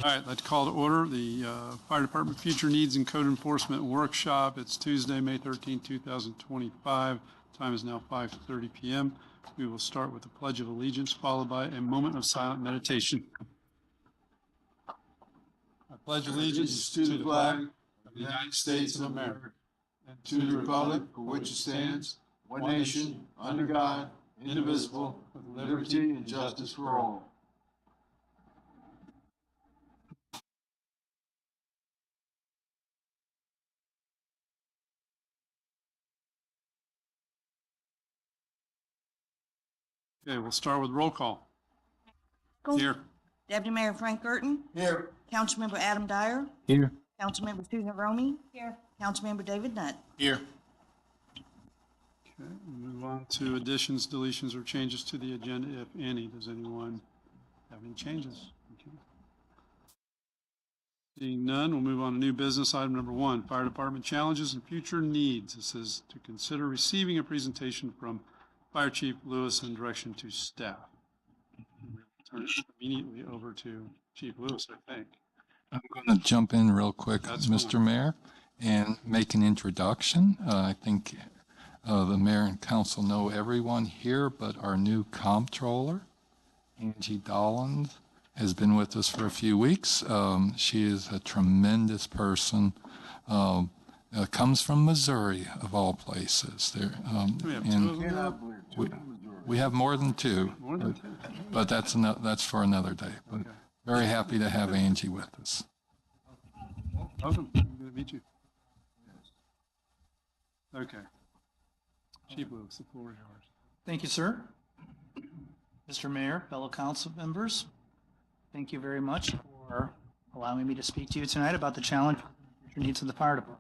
All right, let's call to order the Fire Department Future Needs and Code Enforcement Workshop. It's Tuesday, May 13, 2025. Time is now 5:30 p.m. We will start with the Pledge of Allegiance, followed by a moment of silent meditation. I pledge allegiance to the flag of the United States of America and to the republic for which it stands, one nation, under God, indivisible, with liberty and justice for all. Okay, we'll start with roll call. Here. Deputy Mayor Frank Gerton. Here. Councilmember Adam Dyer. Here. Councilmember Susan Romey. Here. Councilmember David Nutt. Here. Okay, we'll move on to additions, deletions, or changes to the agenda, if any. Does anyone have any changes? Okay. Seeing none, we'll move on to new business. Item number 1, Fire Department challenges and future needs. This is to consider receiving a presentation from Fire Chief Lewis and direction to staff. We'll turn it immediately over to Chief Lewis, I think. I'm going to jump in real quick, That's Mr. fine. Mayor, and make an introduction. I think the mayor and council know everyone here, but our new comptroller, Angie Dollins, has been with us for a few weeks. She is a tremendous person. Comes from Missouri, of all places. There, We have two of them now? we have more than two, More than two. but that's for another day. But Okay. very happy to have Angie with us. Welcome. Good to meet you. Okay. Chief Lewis, the floor is yours. Thank you, sir. Mr. Mayor, fellow council members, thank you very much for allowing me to speak to you tonight about the challenge and future needs of the fire department.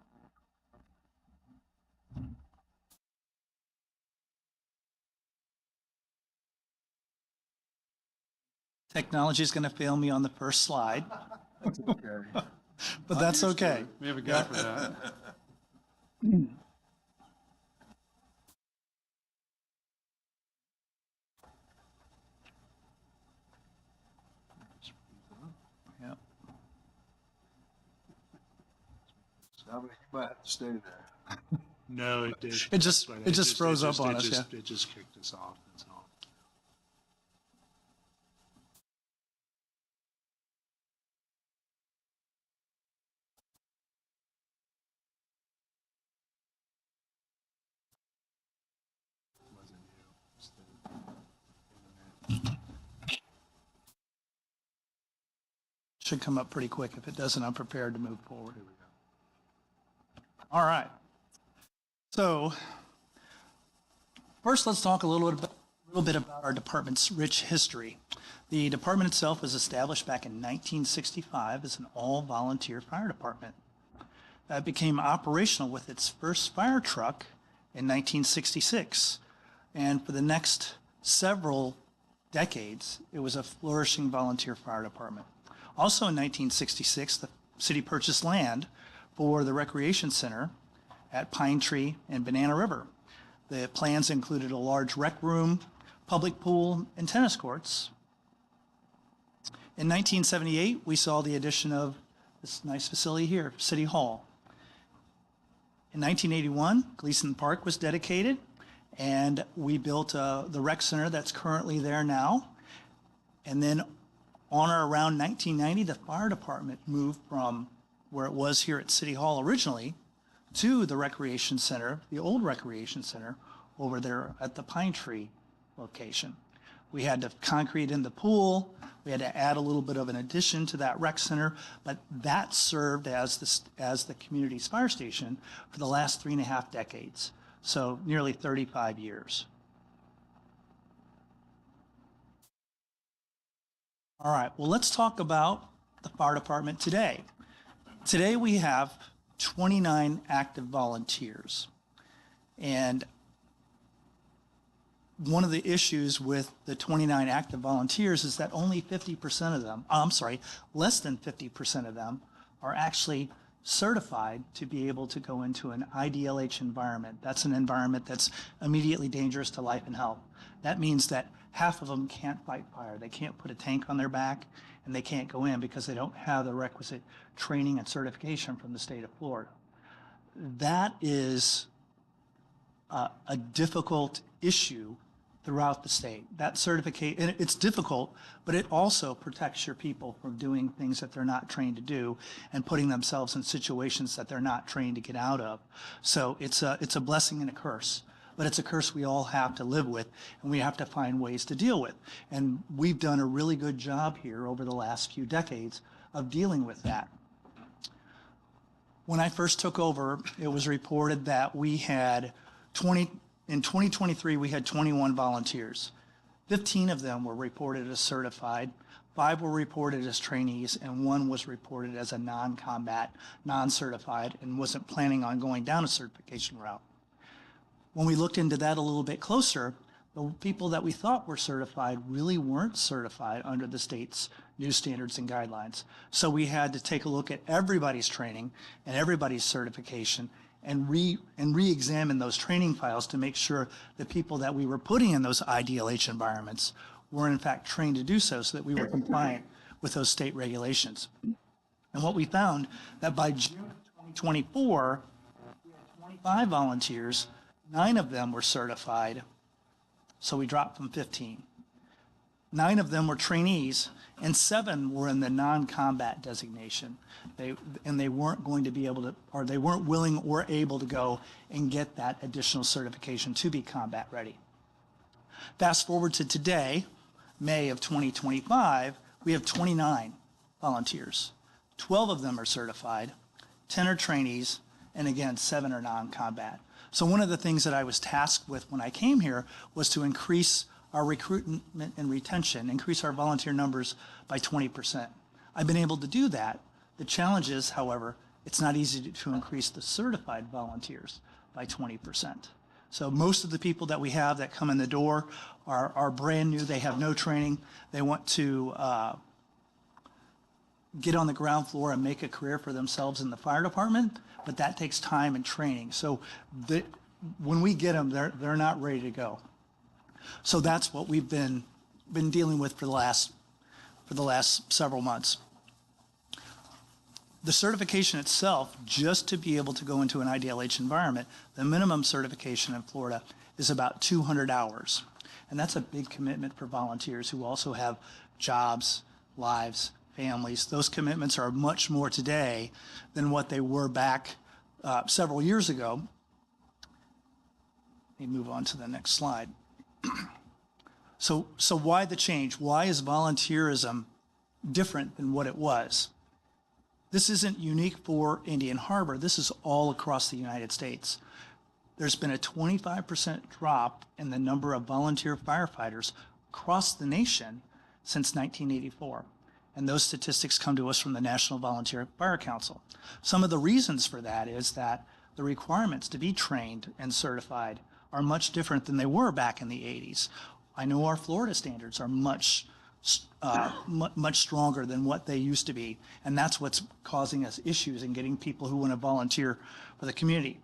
Technology is going to fail me on the first slide, but that's okay. We have a guy for that. Yep. You might have to stay there. No, it did. It just- But it just froze up on us, It just kicked us off, that's all. Wasn't you. It's the internet. Should come up pretty quick. If it doesn't, I'm prepared to move forward. All right. So first, let's talk a little bit about our department's rich history. The department itself was established back in 1965 as an all-volunteer fire department. It became operational with its first fire truck in 1966. And for the next several decades, it was a flourishing volunteer fire department. Also in 1966, the city purchased land for the recreation center at Pine Tree and Banana River. The plans included a large rec room, public pool, and tennis courts. In 1978, we saw the addition of this nice facility here, City Hall. In 1981, Gleason Park was dedicated, and we built the rec center that's currently there now. And then on or around 1990, the fire department moved from where it was here at City Hall originally to the recreation center, the old recreation center over there at the Pine Tree location. We had to concrete in the pool. We had to add a little bit of an addition to that rec center, but that served as the community's fire station for the last 3.5 decades. So nearly 35 years. All right, well, let's talk about the fire department today. Today we have 29 active volunteers. And one of the issues with the 29 active volunteers is that only 50% of them, less than 50% of them are actually certified to be able to go into an IDLH environment. That's an environment that's immediately dangerous to life and health. That means that half of them can't fight fire. They can't put a tank on their back, and they can't go in because they don't have the requisite training and certification from the state of Florida. That is a difficult issue throughout the state. That certificate, and it's difficult, but it also protects your people from doing things that they're not trained to do and putting themselves in situations that they're not trained to get out of. So it's a blessing and a curse, but it's a curse we all have to live with, and we have to find ways to deal with. And we've done a really good job here over the last few decades of dealing with that. When I first took over, it was reported that we had in 2023, we had 21 volunteers. 15 of them were reported as certified, 5 were reported as trainees, and 1 was reported as a non-combat, non-certified, and wasn't planning on going down a certification route. When we looked into that a little bit closer, the people that we thought were certified really weren't certified under the state's new standards and guidelines. So we had to take a look at everybody's training and everybody's certification and re-examine those training files to make sure the people that we were putting in those IDLH environments were in fact trained to do so that we were compliant with those state regulations. And what we found that by June of 2024, we had 25 volunteers, 9 of them were certified, so we dropped from 15. 9 of them were trainees, and 7 were in the non-combat designation. They weren't going to be able to, or they weren't willing or able to go and get that additional certification to be combat ready. Fast forward to today, May of 2025, we have 29 volunteers. 12 of them are certified, 10 are trainees, and again, 7 are non-combat. So one of the things that I was tasked with when I came here was to increase our recruitment and retention, increase our volunteer numbers by 20%. I've been able to do that. The challenge is, however, it's not easy to increase the certified volunteers by 20%. So most of the people that we have that come in the door are brand new. They have no training. They want to get on the ground floor and make a career for themselves in the fire department, but that takes time and training. So when we get them, they're not ready to go. So that's what we've been dealing with for the last several months. The certification itself, just to be able to go into an IDLH environment, the minimum certification in Florida is about 200 hours. And that's a big commitment for volunteers who also have jobs, lives, families. Those commitments are much more today than what they were back several years ago. Let me move on to the next slide. So why the change? Why is volunteerism different than what it was? This isn't unique for Indian Harbor. This is all across the United States. There's been a 25% drop in the number of volunteer firefighters across the nation since 1984. And those statistics come to us from the National Volunteer Fire Council. Some of the reasons for that is that the requirements to be trained and certified are much different than they were back in the 80s. I know our Florida standards are much stronger than what they used to be, and that's what's causing us issues in getting people who want to volunteer for the community.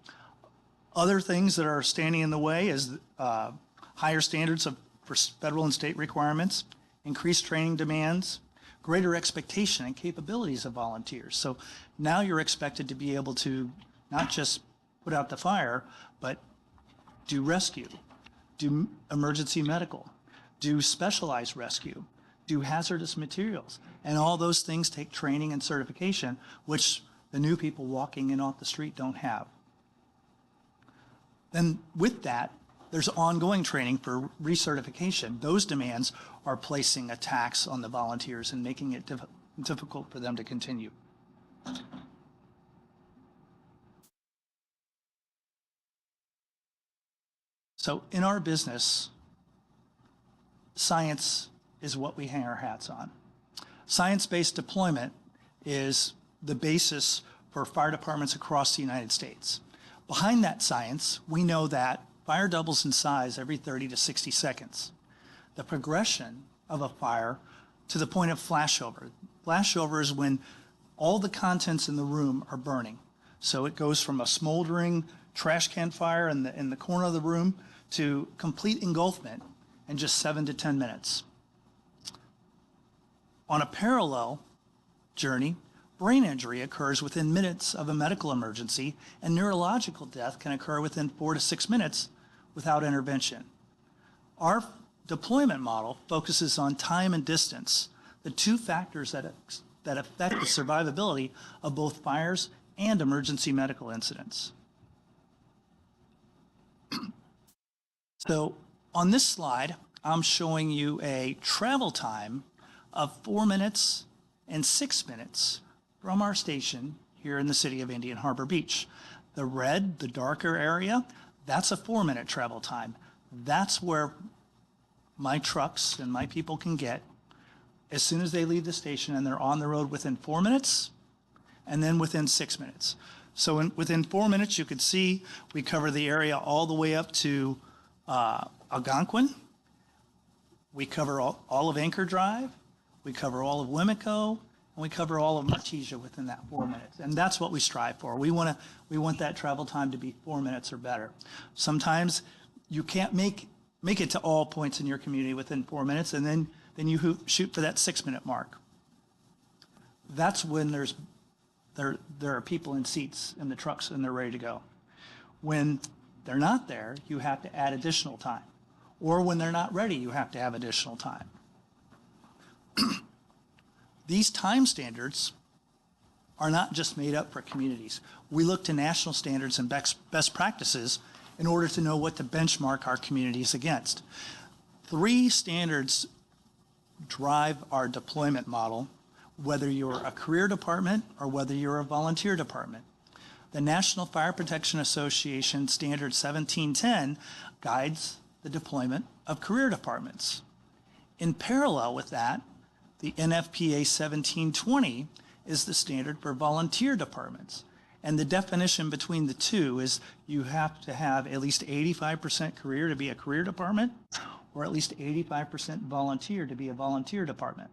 Other things that are standing in the way is higher standards for federal and state requirements, increased training demands, greater expectation and capabilities of volunteers. So now you're expected to be able to not just put out the fire, but do rescue, do emergency medical, do specialized rescue, do hazardous materials. And all those things take training and certification, which the new people walking in off the street don't have. Then with that, there's ongoing training for recertification. Those demands are placing a tax on the volunteers and making it difficult for them to continue. So in our business, science is what we hang our hats on. Science-based deployment is the basis for fire departments across the United States. Behind that science, we know that fire doubles in size every 30 to 60 seconds. The progression of a fire to the point of flashover. Flashover is when all the contents in the room are burning. So it goes from a smoldering trash can fire in the corner of the room to complete engulfment in just 7 to 10 minutes. On a parallel journey, brain injury occurs within minutes of a medical emergency, and neurological death can occur within 4 to 6 minutes without intervention. Our deployment model focuses on time and distance, the two factors that affect the survivability of both fires and emergency medical incidents. So on this slide, I'm showing you a travel time of 4 minutes and 6 minutes from our station here in the city of Indian Harbor Beach. The red, the darker area, that's a 4-minute travel time. That's where my trucks and my people can get as soon as they leave the station, and they're on the road within 4 minutes and then within 6 minutes. So within 4 minutes, you could see we cover the area all the way up to Algonquin. We cover all of Anchor Drive. We cover all of Wimico, and we cover all of Martesia within that 4 minutes. And that's what we strive for. We want that travel time to be 4 minutes or better. Sometimes you can't make it to all points in your community within 4 minutes, and then you shoot for that 6-minute mark. That's when there are people in seats in the trucks and they're ready to go. When they're not there, you have to add additional time. Or when they're not ready, you have to have additional time. These time standards are not just made up for communities. We look to national standards and best practices in order to know what to benchmark our communities against. 3 standards drive our deployment model, whether you're a career department or whether you're a volunteer department. The National Fire Protection Association Standard 1710 guides the deployment of career departments. In parallel with that, the NFPA 1720 is the standard for volunteer departments. And the definition between the two is you have to have at least 85% career to be a career department, or at least 85% volunteer to be a volunteer department.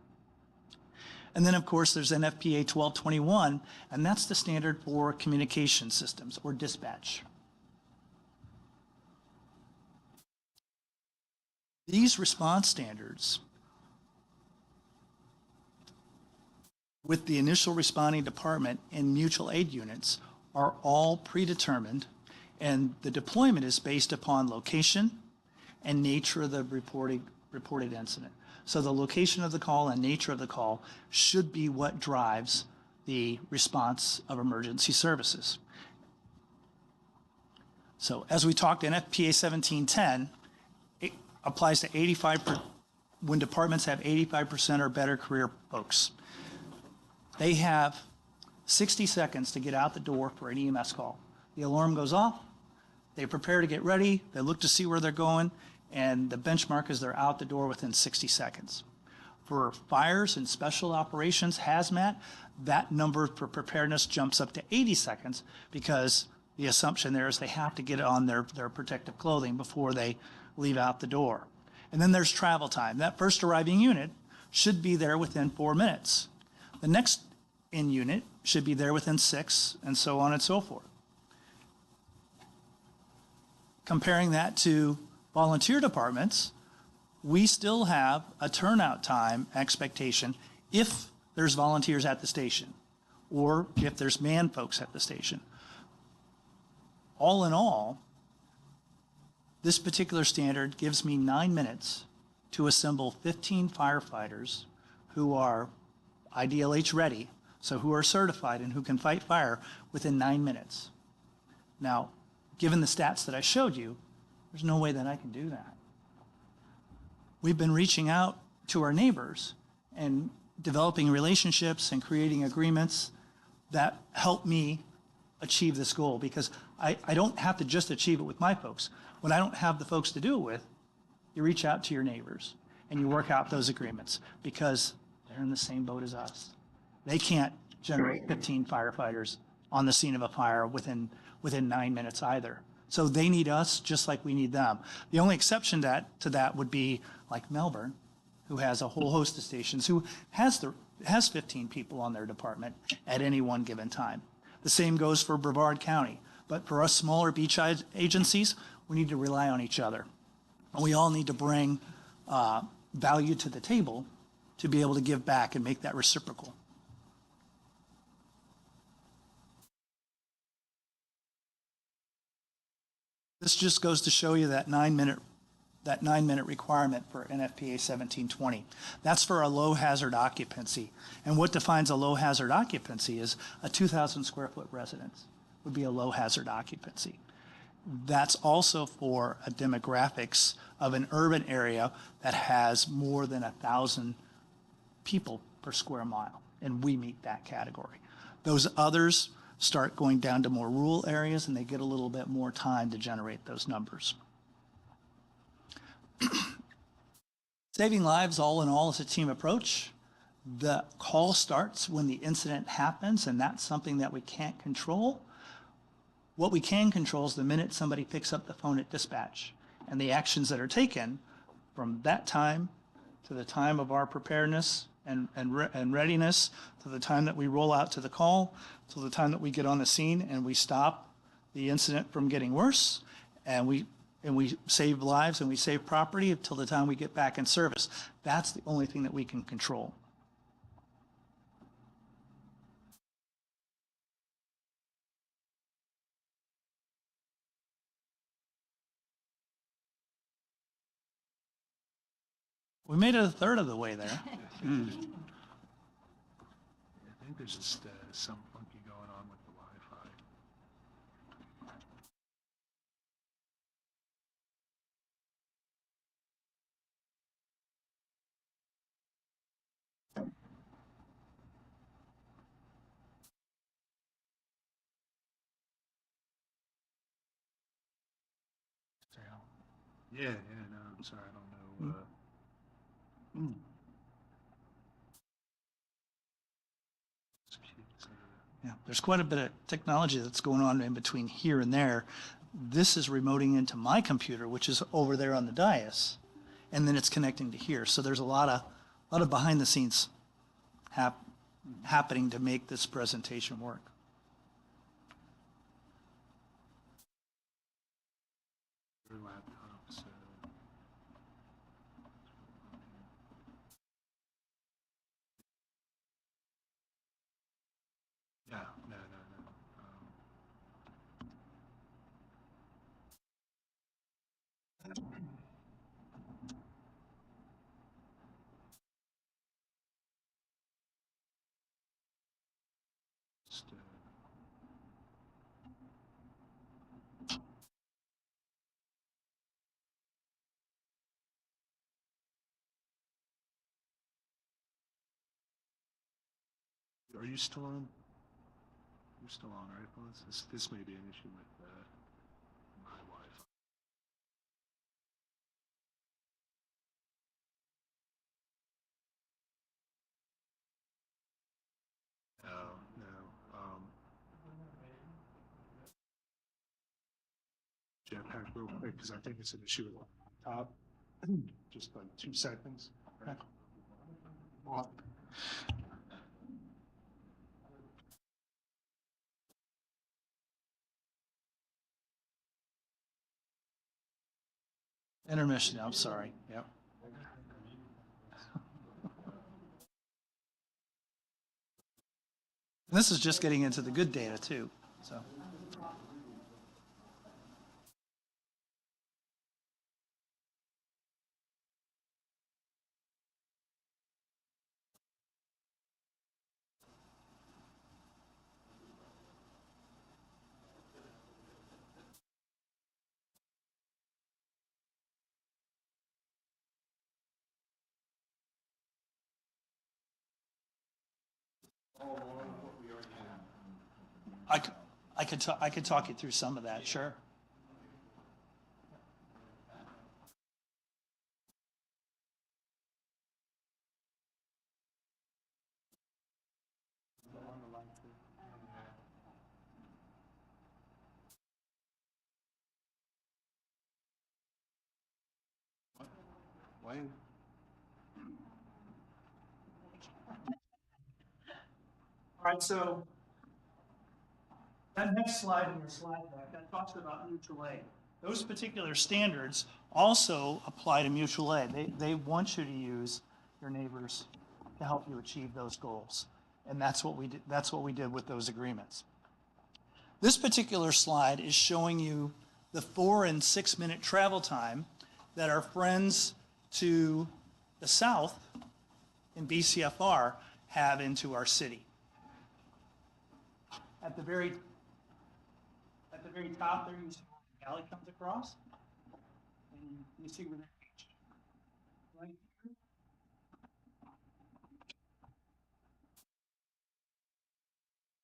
And then, of course, there's NFPA 1221, and that's the standard for communication systems or dispatch. These response standards, with the initial responding department and mutual aid units, are all predetermined, and the deployment is based upon location and nature of the reported incident. So the location of the call and nature of the call should be what drives the response of emergency services. So as we talked, NFPA 1710, it applies to 85%, when departments have 85% or better career folks. They have 60 seconds to get out the door for an EMS call. The alarm goes off, they prepare to get ready, they look to see where they're going, and the benchmark is they're out the door within 60 seconds. For fires and special operations, hazmat, that number for preparedness jumps up to 80 seconds because the assumption there is they have to get on their protective clothing before they leave out the door. And then there's travel time. That first arriving unit should be there within 4 minutes. The next in unit should be there within 6, and so on and so forth. Comparing that to volunteer departments, we still have a turnout time expectation if there's volunteers at the station or if there's man folks at the station. All in all, this particular standard gives me 9 minutes to assemble 15 firefighters who are IDLH ready, so who are certified and who can fight fire within 9 minutes. Now, given the stats that I showed you, there's no way that I can do that. We've been reaching out to our neighbors and developing relationships and creating agreements that help me achieve this goal, because I don't have to just achieve it with my folks. When I don't have the folks to do it with, you reach out to your neighbors and you work out those agreements because they're in the same boat as us. They can't generate 15 firefighters on the scene of a fire within 9 minutes either. So they need us just like we need them. The only exception to that would be like Melbourne, who has a whole host of stations, who has 15 people on their department at any one given time. The same goes for Brevard County. But for us smaller beach agencies, we need to rely on each other. And we all need to bring value to the table to be able to give back and make that reciprocal. This just goes to show you that 9-minute requirement for NFPA 1720. That's for a low hazard occupancy. And what defines a low hazard occupancy is a 2,000 square foot residence would be a low hazard occupancy. That's also for a demographics of an urban area that has more than 1,000 people per square mile, and we meet that category. Those others start going down to more rural areas, and they get a little bit more time to generate those numbers. Saving lives, all in all, is a team approach. The call starts when the incident happens, and that's something that we can't control. What we can control is the minute somebody picks up the phone at dispatch and the actions that are taken from that time to the time of our preparedness and readiness, to the time that we roll out to the call, to the time that we get on the scene and we stop the incident from getting worse, and we save lives and we save property until the time we get back in service. That's the only thing that we can control. We made it a third of the way there. I think there's just some funky going on with the Wi-Fi. Yeah, no, I'm sorry, I don't know. Yeah, there's quite a bit of technology that's going on in between here and there. This is remoting into my computer, which is over there on the dais, and then it's connecting to here. So there's a lot of behind the scenes happening to make this presentation work. Your laptops. Yeah, no. Just, are you still on? You're still on, right? Well, this may be an issue with my Wi-Fi. No. Jetpack real quick, because I think it's an issue with the laptop. Just like 2 seconds. Okay. Well, Intermission, I'm sorry. Yep. And this is just getting into the good data too. So. I could talk you through some of that, sure. why? All right, so that next slide in your slide deck, that talks about mutual aid. Those particular standards also apply to mutual aid. They want you to use your neighbors to help you achieve those goals. And that's what we did with those agreements. This particular slide is showing you the 4 and 6 minute travel time that our friends to the south in BCFR have into our city. At the very top there, you see where the alley comes across, and you see where they're reached. Right here.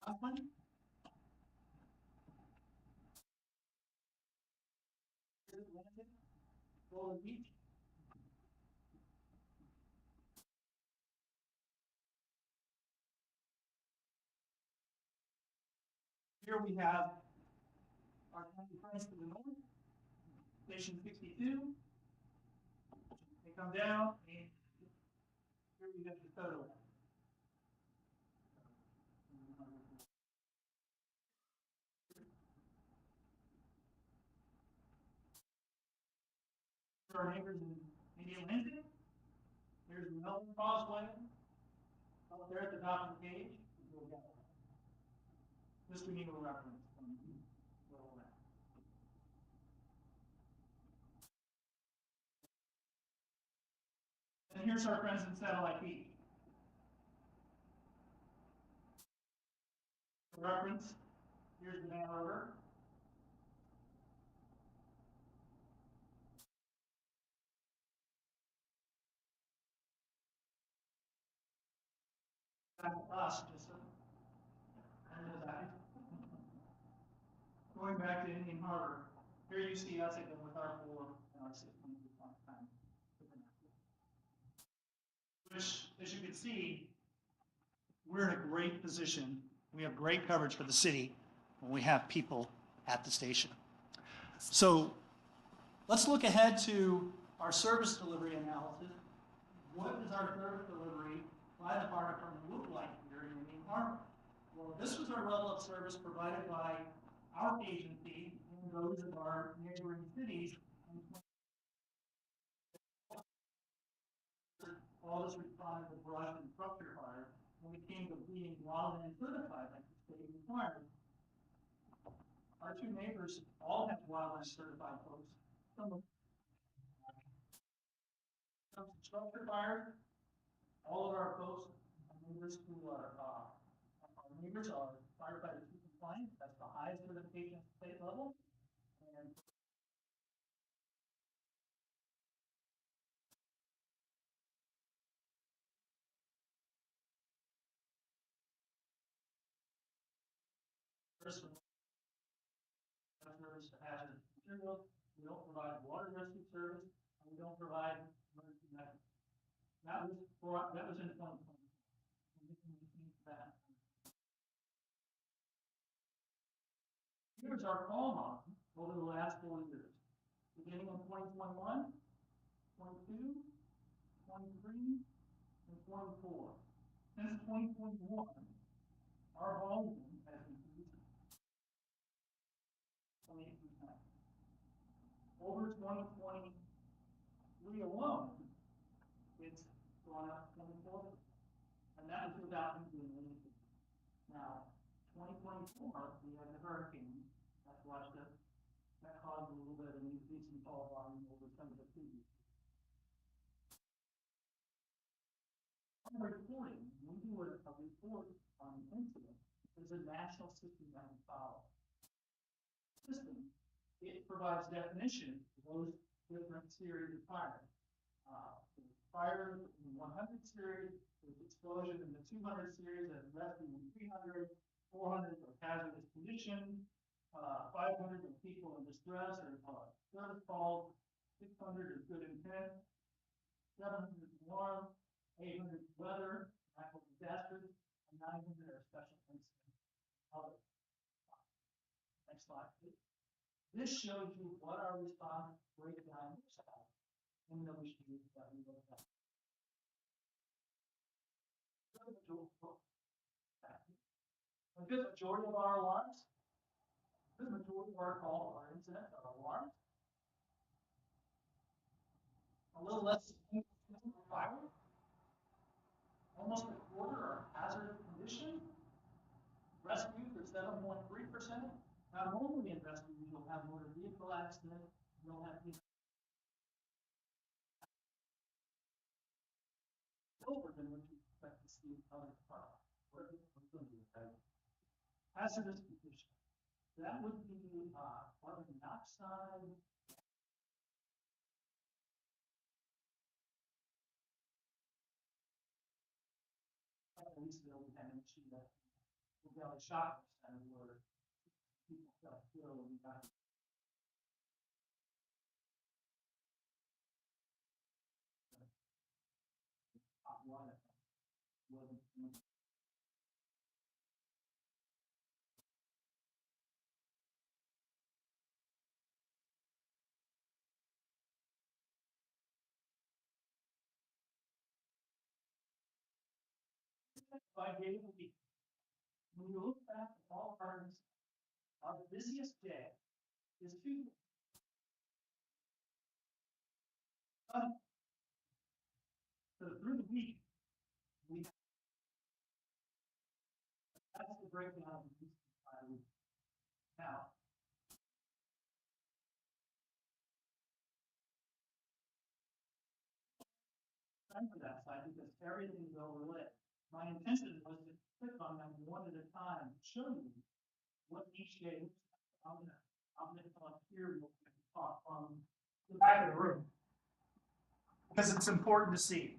Last one. Here's Atlantic, Golden Beach. Here we have our county friends to the north, Station 62. They come down, and here we have the photo. Our neighbors in Indian Landing. Here's the Melbourne Causeway. Up there at the top of the page. Just we need a reference. And here's our friends in Satellite Beach. For reference, here's the Man River. That's us, just going back to Indian Harbor. Here you see us again with our 4 and our 6 time. Which, as you can see, we're in a great position. We have great coverage for the city when we have people at the station. So let's look ahead to our service delivery analysis. What does our service delivery by the fire department look like here in Indian Harbor? Well, this was our level of service provided by our agency and those of our neighboring cities. All this responded to brush and structure fire when it came to being wildland certified like the state required. Our 2 neighbors all have wildland certified folks. Some structure fire, all of our folks, our neighbors who are firefighter 2 compliant. That's the highest certification at the state level. And first service to hazardous materials. We don't provide water rescue service, and we don't provide emergency medical. That was in 2020. That. Here's our call model over the last 4 years. Beginning in 2021, 22, 23, and 24. Since 2021, our volume has increased 28%. Over 2023 alone, it's gone up 24%. And that was without including anything. Now, 2024, we had the hurricane that flushed us. That caused a little bit of an increase in call volume over some of the previous. Reporting, we do a report on an incident. There's a national system that we follow. System, it provides definition for those different series of fire. Fire in the 100 series, there's explosion in the 200 series, and rescue in 300, 400 of hazardous condition, 500 of people in distress or service calls, 600 is good intent, 700 is alarm, 800 is weather, natural disasters, and 900 are special incidents. Next slide, please. This shows you what our response breakdown looks like in those sheets that we looked at. A good majority of our alarms, a good majority of our calls are incidents are alarms. a little less than fire. Almost a quarter are hazard condition. Rescue for 7.3%. Now, normally in rescue, you'll have motor vehicle accident, you'll have lower than what you expect to see in other departments. Hazardous condition. That would be carbon monoxide. At least they'll kind of achieve that. We've got a shopping center where people got killed and got. Hot water. By day of the week. When you look back at all our busiest day is Tuesday. So through the week, we that's the breakdown of the by week. Now, time for that side because everything is overlit. My intention was to click on them one at a time, show you what each day looks like. I'm gonna come up here and talk from the back of the room. Because it's important to see.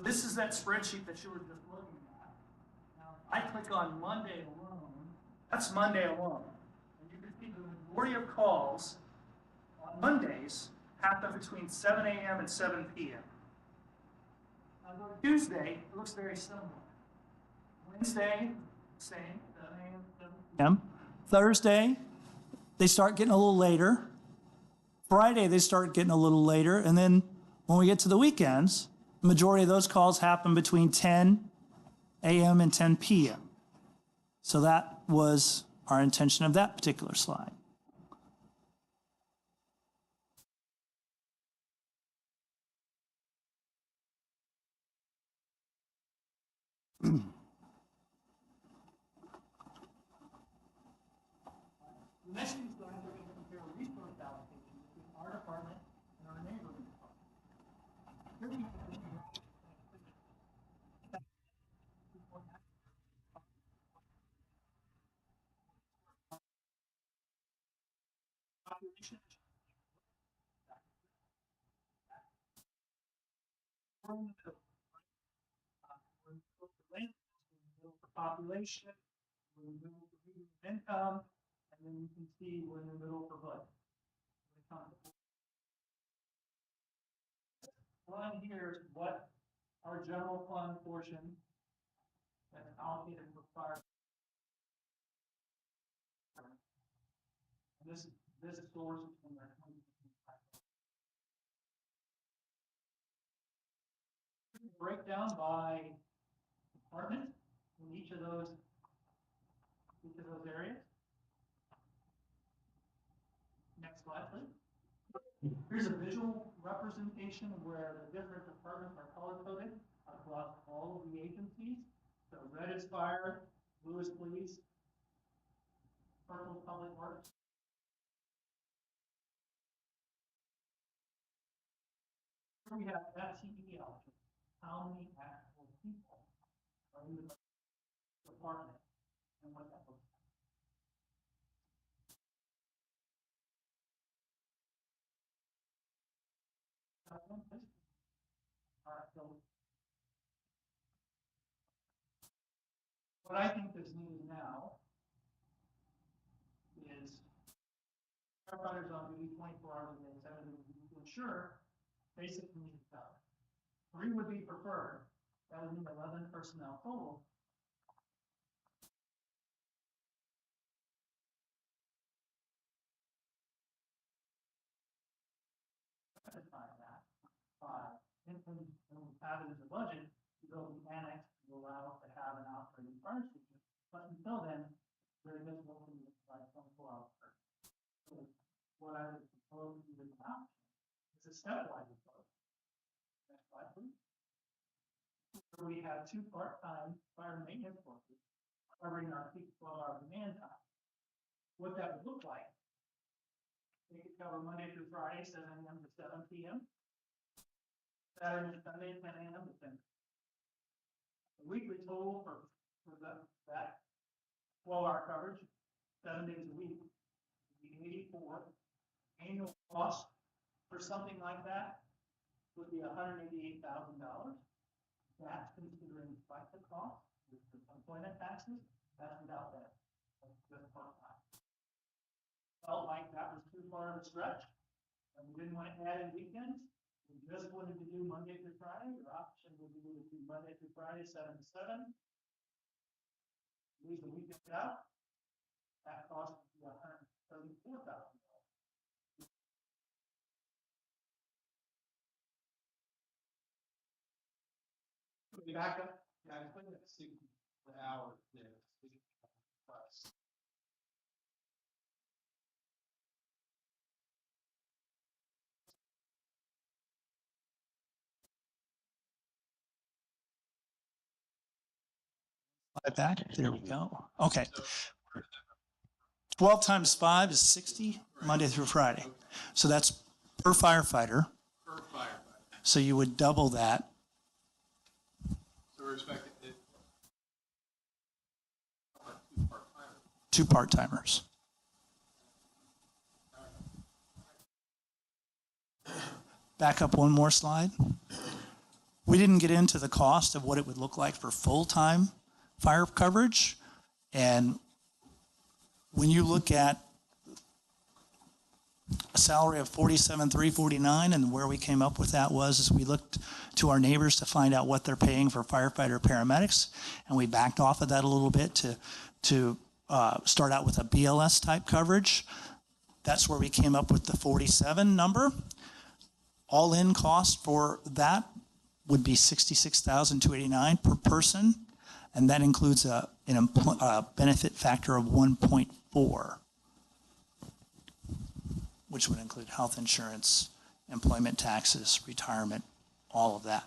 This is that spreadsheet that you were just looking at. Now, I click on Monday alone. That's Monday alone. And you can see the majority of calls on Mondays happen between 7 a.m. and 7 p.m. On Tuesday, it looks very similar. Wednesday, same, 7 a.m. to 7 p.m. Thursday, they start getting a little later. Friday, they start getting a little later. And then when we get to the weekends, the majority of those calls happen between 10 a.m. and 10 p.m. So that was our intention of that particular slide. The next thing is going to compare resource allocation between our department and our neighboring department. Population. We're in the middle. We're in the middle for land, we're in the middle for population, we're in the middle for median income, and then you can see we're in the middle for budget. Line here is what our general fund portion that's allocated for fire. And this source is from our 2025. Breakdown by department in each of those areas. Next slide, please. Here's a visual representation where the different departments are color coded across all of the agencies. So red is fire, blue is police, purple is public works. Here we have FTE option. How many actual people are in the department and what that looks like. All right, so what I think is needed now is firefighters on duty 24 hours a day, 7 days a week to ensure basic needs covered. 3 would be preferred. That would mean 11 personnel total. we have it in the budget, to build the annex to allow us to have an operating fire station. But until then, very visible to the like 24 hours. So what I would propose to the option is a stepwise approach. Next slide, please. Where we have 2 part-time fire maintenance workers covering our peak 12-hour demand time. What that would look like, they could cover Monday through Friday, 7 a.m. to 7 p.m. Saturday and Sunday, 10 a.m. to 10. The weekly total for that 12-hour coverage, 7 days a week, would be 84. Annual cost for something like that would be $188,000. That's considering FICA costs, with the employment taxes, that's without that. That's just part-time. Felt like that was too far of a stretch, and we didn't want to add in weekends. We just wanted to do Monday through Friday. Your option would be to do Monday through Friday, 7 to 7. Leave the weekend out. That cost would be $134,000. Back up. Yeah, I put that 60 per hour there. Price. Slide back. There we go. Okay. 12 times 5 is 60, Monday through Friday. So that's per firefighter. Per firefighter. So you would double that. So we're expecting it. 2 part-timers. Back up one more slide. We didn't get into the cost of what it would look like for full-time fire coverage. And when you look at a salary of $47,349, and where we came up with that was as we looked to our neighbors to find out what they're paying for firefighter paramedics, and we backed off of that a little bit to start out with a BLS type coverage. That's where we came up with the 47 number. All-in cost for that would be $66,289 per person, and that includes a benefit factor of 1.4, which would include health insurance, employment taxes, retirement, all of that.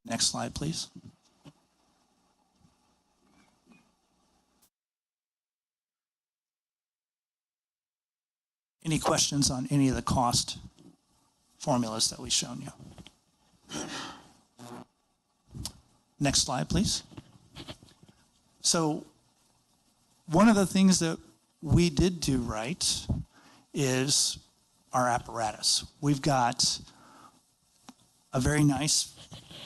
Next slide, please. Any questions on any of the cost formulas that we've shown you? Next slide, please. So one of the things that we did do right is our apparatus. We've got a very nice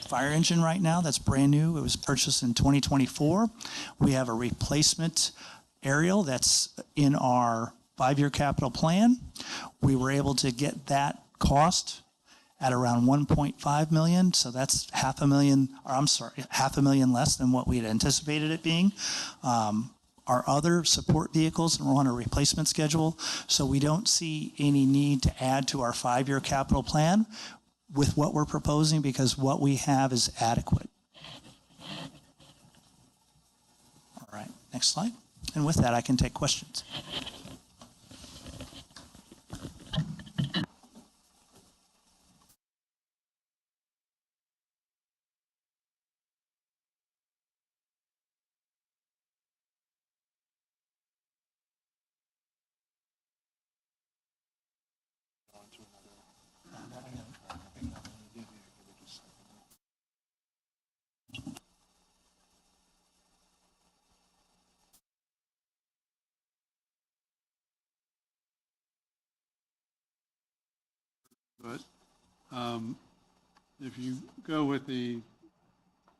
fire engine right now that's brand new. It was purchased in 2024. We have a replacement aerial that's in our 5-year capital plan. We were able to get that cost at around 1.5 million. So that's $500,000 less than what we had anticipated it being. Our other support vehicles are on a replacement schedule, so we don't see any need to add to our 5-year capital plan with what we're proposing because what we have is adequate. All right, next slide. And with that, I can take questions. But if you go with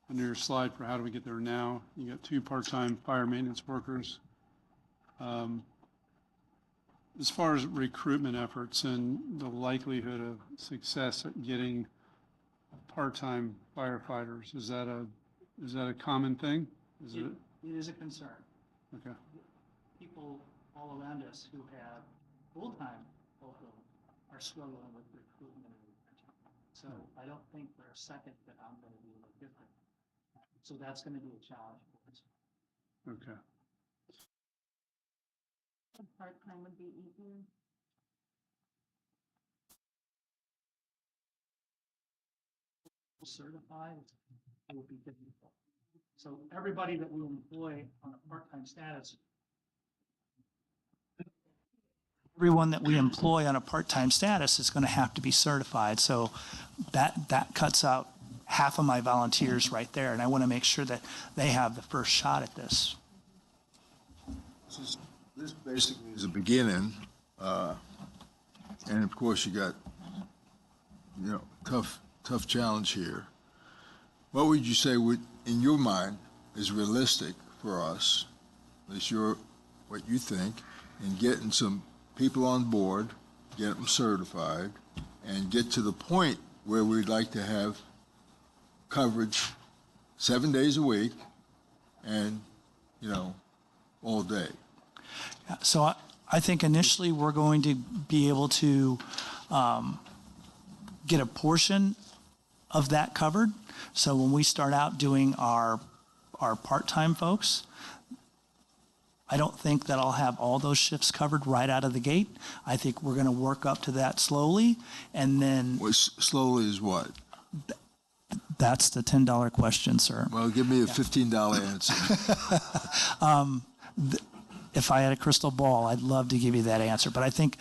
under your slide for how do we get there now, you got 2 part-time fire maintenance workers. As far as recruitment efforts and the likelihood of success at getting part-time firefighters, is that a common thing? Is it? It is a concern. Okay. People all around us who have full-time both of them are struggling with recruitment and retention. So I don't think for a second that I'm going to be any different. So that's going to be a challenge for us. Okay. Part-time would be easier. Certified will be difficult. So everybody that we employ on a part-time status, everyone that we employ on a part-time status is going to have to be certified. So that cuts out half of my volunteers right there. And I want to make sure that they have the first shot at this. This basically is a beginning, and of course you got, tough challenge here. What would you say would, in your mind, is realistic for us, at least what you think, in getting some people on board, get them certified, and get to the point where we'd like to have coverage 7 days a week and, all day? So I think initially we're going to be able to get a portion of that covered. So when we start out doing our part-time folks, I don't think that I'll have all those shifts covered right out of the gate. I think we're going to work up to that slowly, and then Slowly is what? that's the $10 question, sir. Well, give me a $15 answer. If I had a crystal ball, I'd love to give you that answer. But I think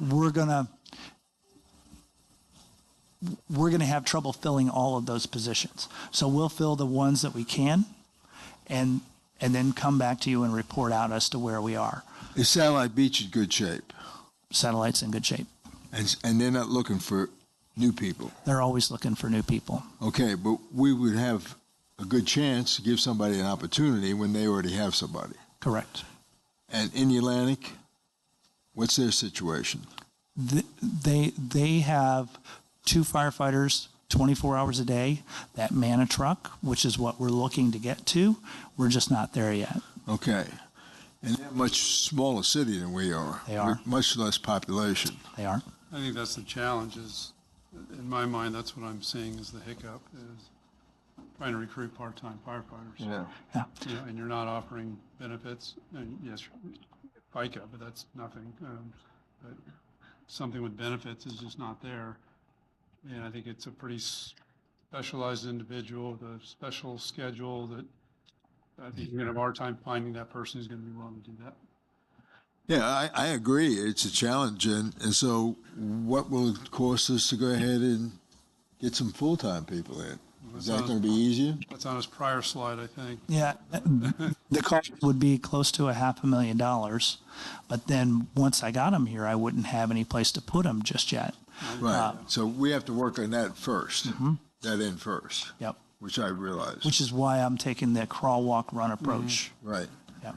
we're gonna have trouble filling all of those positions. So we'll fill the ones that we can, and then come back to you and report out as to where we are. Is Satellite Beach in good shape? Satellite's in good shape. And they're not looking for new people. They're always looking for new people. Okay, but we would have a good chance to give somebody an opportunity when they already have somebody. Correct. And in Atlantic, what's their situation? They have 2 firefighters 24 hours a day that man a truck, which is what we're looking to get to. We're just not there yet. Okay. And they're a much smaller city than we are. They are. With much less population. They are. I think that's the challenge is, in my mind, that's what I'm seeing is the hiccup is trying to recruit part-time firefighters. Yeah. Yeah. And you're not offering benefits. And yes, FICA, but that's nothing. But something with benefits is just not there. And I think it's a pretty specialized individual with a special schedule that I think you're going to have a hard time finding that person who's going to be willing to do that. Yeah, I agree. It's a challenge. And so what will it cost us to go ahead and get some full-time people in? Is that going to be easier? That's on his prior slide, I think. Yeah, the cost would be close to $500,000, but then once I got them here, I wouldn't have any place to put them just yet. Right. So we have to work on that first, that in first, Yep. which I realize. Which is why I'm taking the crawl, walk, run approach. Right. Yep.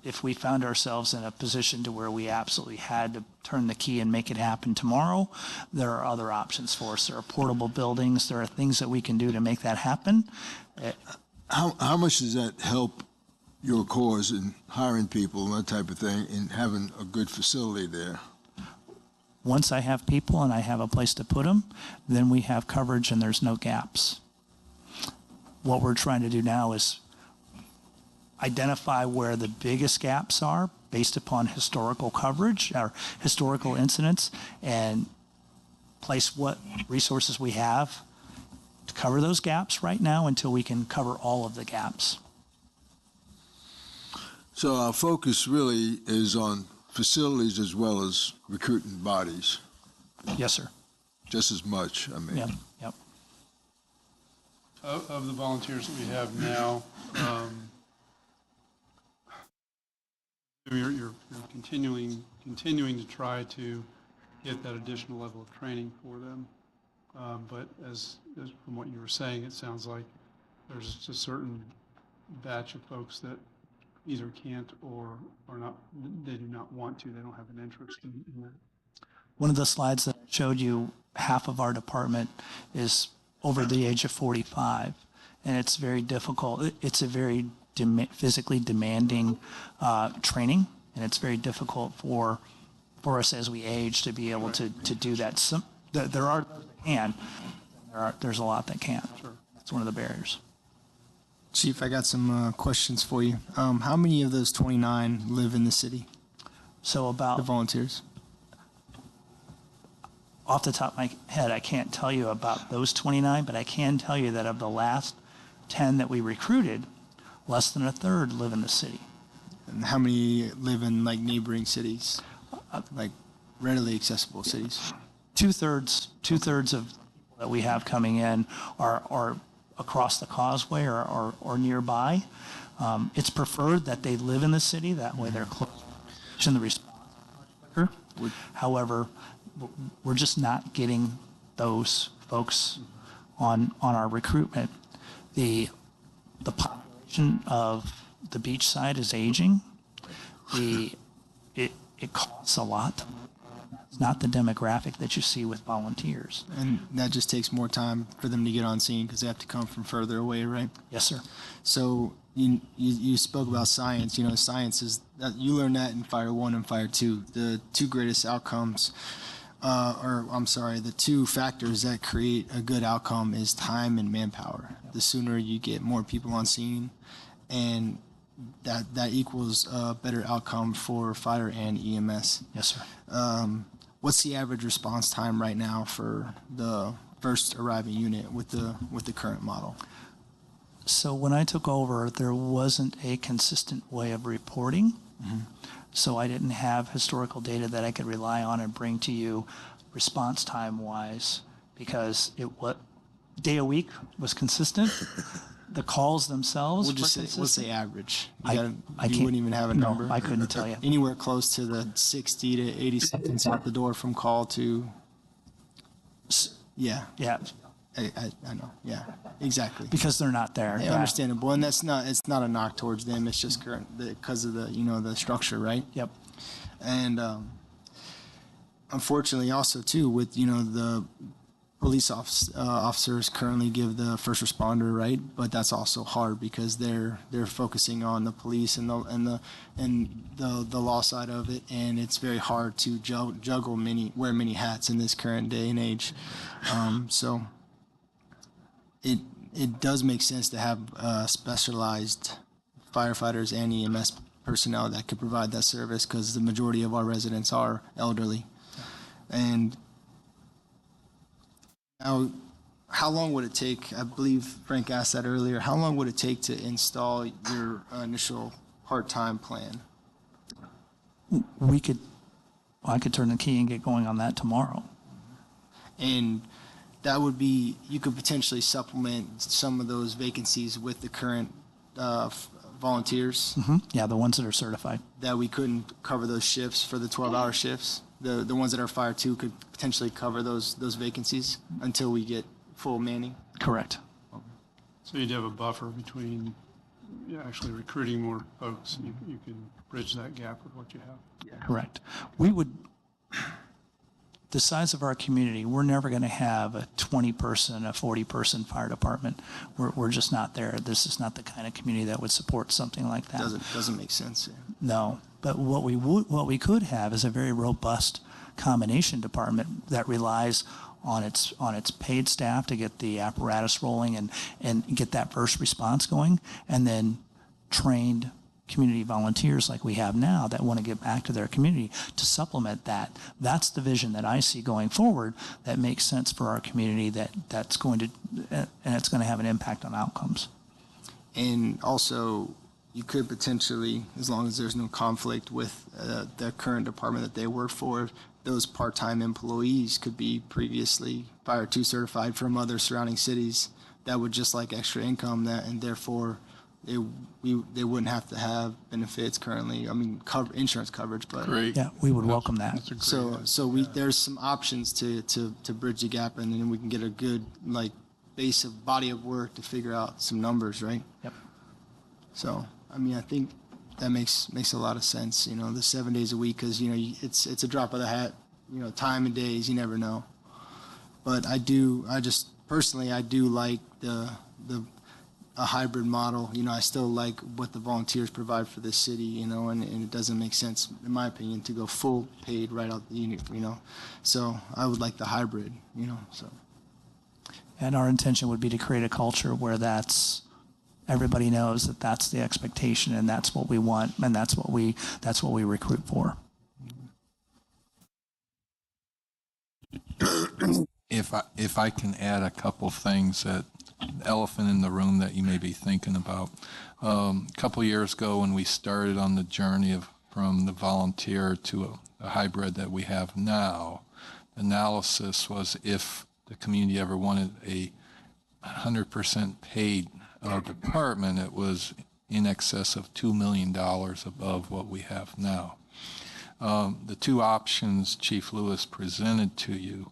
If we found ourselves in a position to where we absolutely had to turn the key and make it happen tomorrow, there are other options for us. There are portable buildings. There are things that we can do to make that happen. How much does that help your cause in hiring people and that type of thing, in having a good facility there? Once I have people and I have a place to put them, then we have coverage and there's no gaps. What we're trying to do now is identify where the biggest gaps are based upon historical coverage or historical incidents, and place what resources we have to cover those gaps right now until we can cover all of the gaps. So our focus really is on facilities as well as recruiting bodies, Yes, sir. just as much, I mean. Yep, yep. Of the volunteers that we have now, you're continuing to try to get that additional level of training for them. But as from what you were saying, it sounds like there's just a certain batch of folks that either can't or are not, they do not want to, they don't have an interest in that. One of the slides that I showed you, half of our department is over the age of 45, and it's very difficult. It's a very physically demanding training and it's very difficult for us as we age to be able to do that. There are those that can, there's a lot that can't. That's one of the barriers. Chief, I got some questions for you. How many of those 29 live in the city, So the about, volunteers? off the top of my head, I can't tell you about those 29, but I can tell you that of the last 10 that we recruited, less than a third live in the city. And how many live in like neighboring cities, like readily accessible cities? Two-thirds of people that we have coming in are across the causeway or nearby. It's preferred that they live in the city, that way they're close to the response much quicker. However, we're just not getting those folks on our recruitment. The population of the beach side is aging. It costs a lot. It's not the demographic that you see with volunteers. And that just takes more time for them to get on scene because they have to come from further away, right? Yes, sir. So you spoke about science. You know, science is that you learn that in Fire 1 and Fire 2. The two greatest outcomes, the two factors that create a good outcome is time and manpower. The sooner you get more people on scene, and that equals a better outcome for fire and EMS. Yes, sir. What's the average response time right now for the first arriving unit with the current model? So when I took over, there wasn't a consistent way of reporting. So I didn't have historical data that I could rely on and bring to you response time wise, because day a week was consistent. The calls themselves We'll just were say, consistent. what's the average? I You can't- wouldn't even have a no, number? I couldn't tell you. Anywhere close to the 60 to 80 seconds out the door from call to, yeah, Yeah, I know, yeah, exactly. because they're not there. Yeah, Yeah. understandable, and it's not a knock towards them. It's just current because of the structure, right? Yep. And unfortunately, also too, with the police officers currently give the first responder, right? But that's also hard because they're focusing on the police and the law side of it, and it's very hard to juggle wear many hats in this current day and age. So it does make sense to have specialized firefighters and EMS personnel that could provide that service, because the majority of our residents are elderly. And now, how long would it take? I believe Frank asked that earlier. How long would it take to install your initial part-time plan? I could turn the key and get going on that tomorrow. And that would be, you could potentially supplement some of those vacancies with the current volunteers Yeah, the ones that are certified. that we couldn't cover those shifts for the 12-hour shifts. The ones that are Fire 2 could potentially cover those vacancies until we get full manning. Correct. So you'd have a buffer between actually recruiting more folks. You can bridge that gap with what you have. Correct. The size of our community, we're never going to have a 20-person, a 40-person fire department. We're just not there. This is not the kind of community that would support something like that. Doesn't make sense. Yeah. No. But what we could have is a very robust combination department that relies on its paid staff to get the apparatus rolling and get that first response going, and then trained community volunteers like we have now that want to give back to their community to supplement that. That's the vision that I see going forward that makes sense for our community, that's going to, and it's going to have an impact on outcomes. And also, you could potentially, as long as there's no conflict with the current department that they work for, those part-time employees could be previously Fire 2 certified from other surrounding cities that would just like extra income, and therefore they wouldn't have to have benefits currently. I mean, insurance coverage, but Great. Yeah, we would welcome that. That's a great there's some options to bridge the gap, and then we can get a good body of work to figure out some numbers, right? Yep. So I mean, I think that makes a lot of sense. The 7 days a week, because it's a drop of the hat. Time and days, you never know. But I do like the a hybrid model. You know, I still like what the volunteers provide for the city, you know, and it doesn't make sense, in my opinion, to go full paid right out the unit, you know. So I would like the hybrid, you know, so. And our intention would be to create a culture where everybody knows that that's the expectation and that's what we want and that's what we recruit for. If I can add a couple things, that elephant in the room that you may be thinking about. A couple years ago, when we started on the journey from the volunteer to a hybrid that we have now, analysis was if the community ever wanted a 100% paid department, it was in excess of $2 million above what we have now. The two options Chief Lewis presented to you,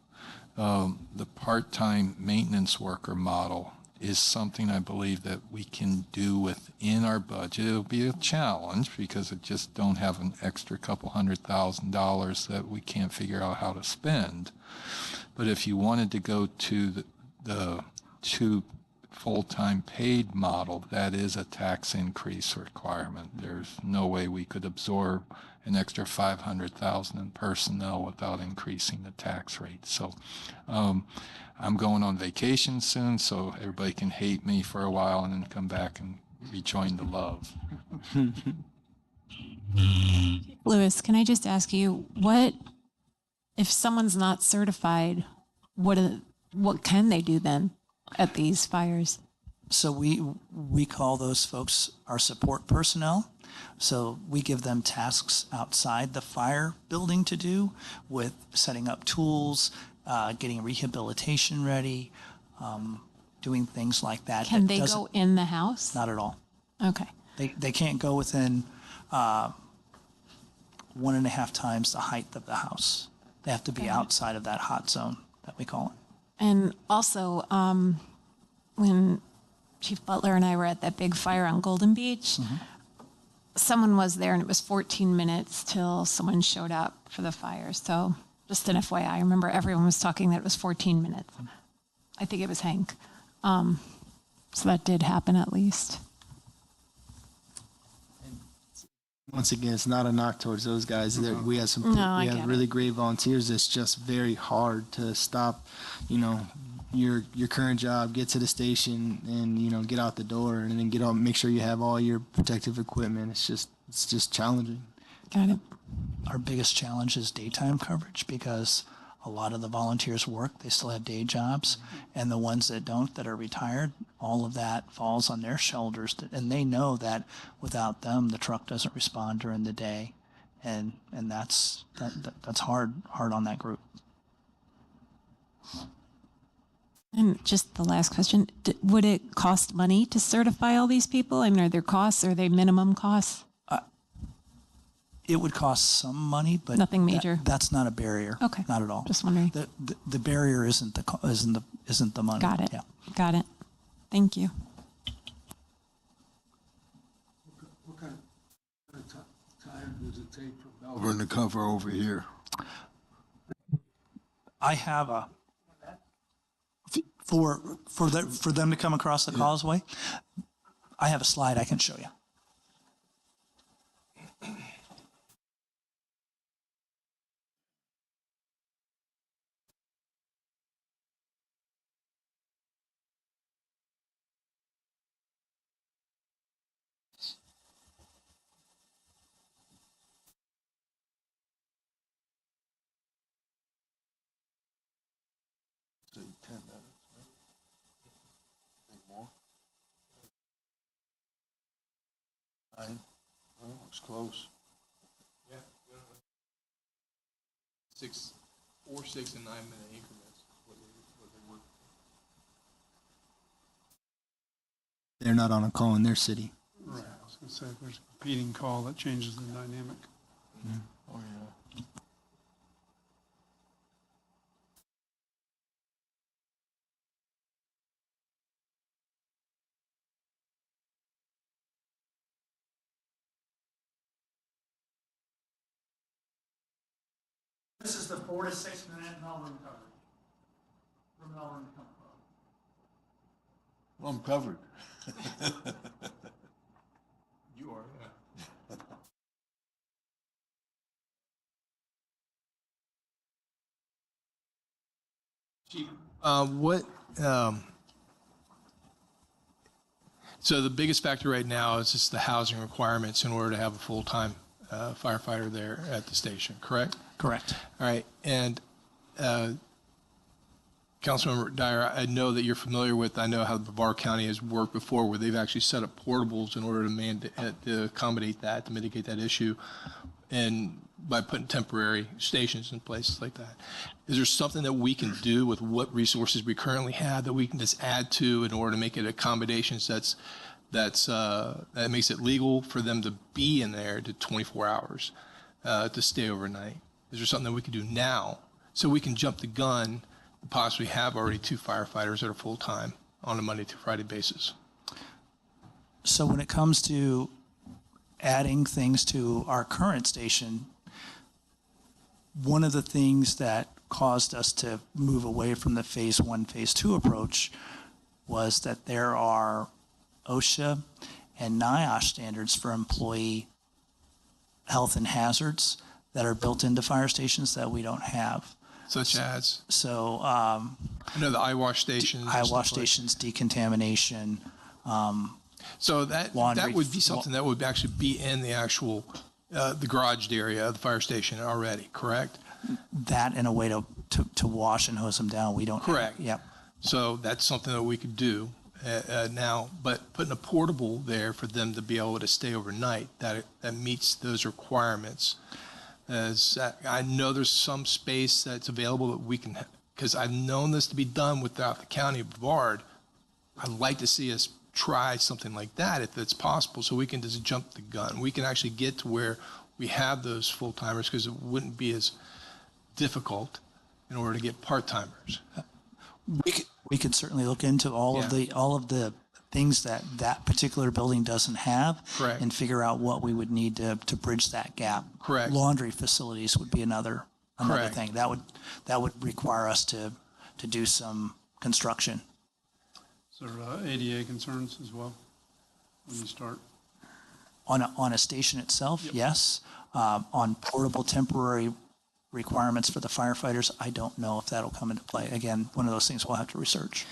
the part-time maintenance worker model, is something I believe that we can do within our budget. It'll be a challenge because it just don't have an extra couple $100,000 that we can't figure out how to spend. But if you wanted to go to the two full-time paid model, that is a tax increase requirement. There's no way we could absorb an extra $500,000 in personnel without increasing the tax rate. So I'm going on vacation soon, so everybody can hate me for a while and then come back and rejoin the love. Lewis, can I just ask you, what if someone's not certified? What can they do then at these fires? So we call those folks our support personnel. So we give them tasks outside the fire building to do, with setting up tools, getting rehabilitation ready, doing things like that. Can they go in the house? Not at all. Okay. They can't go within 1.5 times the height of the house. They have to be outside of that hot zone that we call it. And also, when Chief Butler and I were at that big fire on Golden Beach, someone was there and it was 14 minutes till someone showed up for the fire. So just an FYI, I remember everyone was talking that it was 14 minutes. I think it was Hank. So that did happen at least. Once again, it's not a knock towards those guys. We have I get really great volunteers. It's just very hard to stop, you know, your current job, get to the station, and you know, get out the door, and then make sure you have all your protective equipment. It's just challenging. Got it. Our biggest challenge is daytime coverage, because a lot of the volunteers work, they still have day jobs, and the ones that don't, that are retired, all of that falls on their shoulders, and they know that without them, the truck doesn't respond during the day, and that's hard on that group. And just the last question, would it cost money to certify all these people? I mean, are there costs? Are they minimum costs? It would cost some money, but Nothing major. That's not a barrier. Okay. Not at all. Just wondering. The barrier isn't the money. Got it. Yeah. Got it. Thank you. What kind of time does it take for Melbourne to cover over here? I have for them to come across the causeway. I have a slide I can show you. Say 10 minutes, right? Think more? 9? Oh, it's close. Yeah. 4, 6, and 9 minute increments. What they work. They're not on a call in their city. Right. I was going to say, if there's a competing call, that changes the dynamic. Oh, yeah. This is the 4 to 6 minute Melbourne coverage. From Melbourne to come I'm covered. You are, yeah. What, so the biggest factor right now is just the housing requirements in order to have a full-time firefighter there at the station, correct? Correct. All right, and Councilmember Dyer, I know that you're familiar with, I know how Brevard County has worked before where they've actually set up portables in order to accommodate that, to mitigate that issue, and by putting temporary stations in places like that. Is there something that we can do with what resources we currently have that we can just add to in order to make it accommodations that makes it legal for them to be in there to 24 hours to stay overnight? Is there something that we can do now so we can jump the gun and possibly have already 2 firefighters that are full-time on a Monday through Friday basis? So when it comes to adding things to our current station, one of the things that caused us to move away from the phase 1, phase 2 approach was that there are OSHA and NIOSH standards for employee health and hazards that are built into fire stations that we don't have. Such as, So I know the eye wash stations. and eye stuff wash like- stations, decontamination, So that laundry- would be something that would actually be in the actual, the garaged area of the fire station already, correct? that in a way to wash and hose them down. We don't. Correct. Yep. So that's something that we could do now, but putting a portable there for them to be able to stay overnight, that meets those requirements. As I know there's some space that's available that we can, because I've known this to be done without the county of Brevard. I'd like to see us try something like that if it's possible, so we can just jump the gun. We can actually get to where we have those full-timers, because it wouldn't be as difficult in order to get part-timers. We could certainly look into all of the things that particular building doesn't have. Correct. And figure out what we would need to bridge that gap. Correct. Laundry facilities would be another Correct. thing. That would require us to do some construction. Is there ADA concerns as well when you start? On a station itself, yes. On portable temporary requirements for the firefighters, I don't know if that'll come into play. Again, one of those things we'll have to research.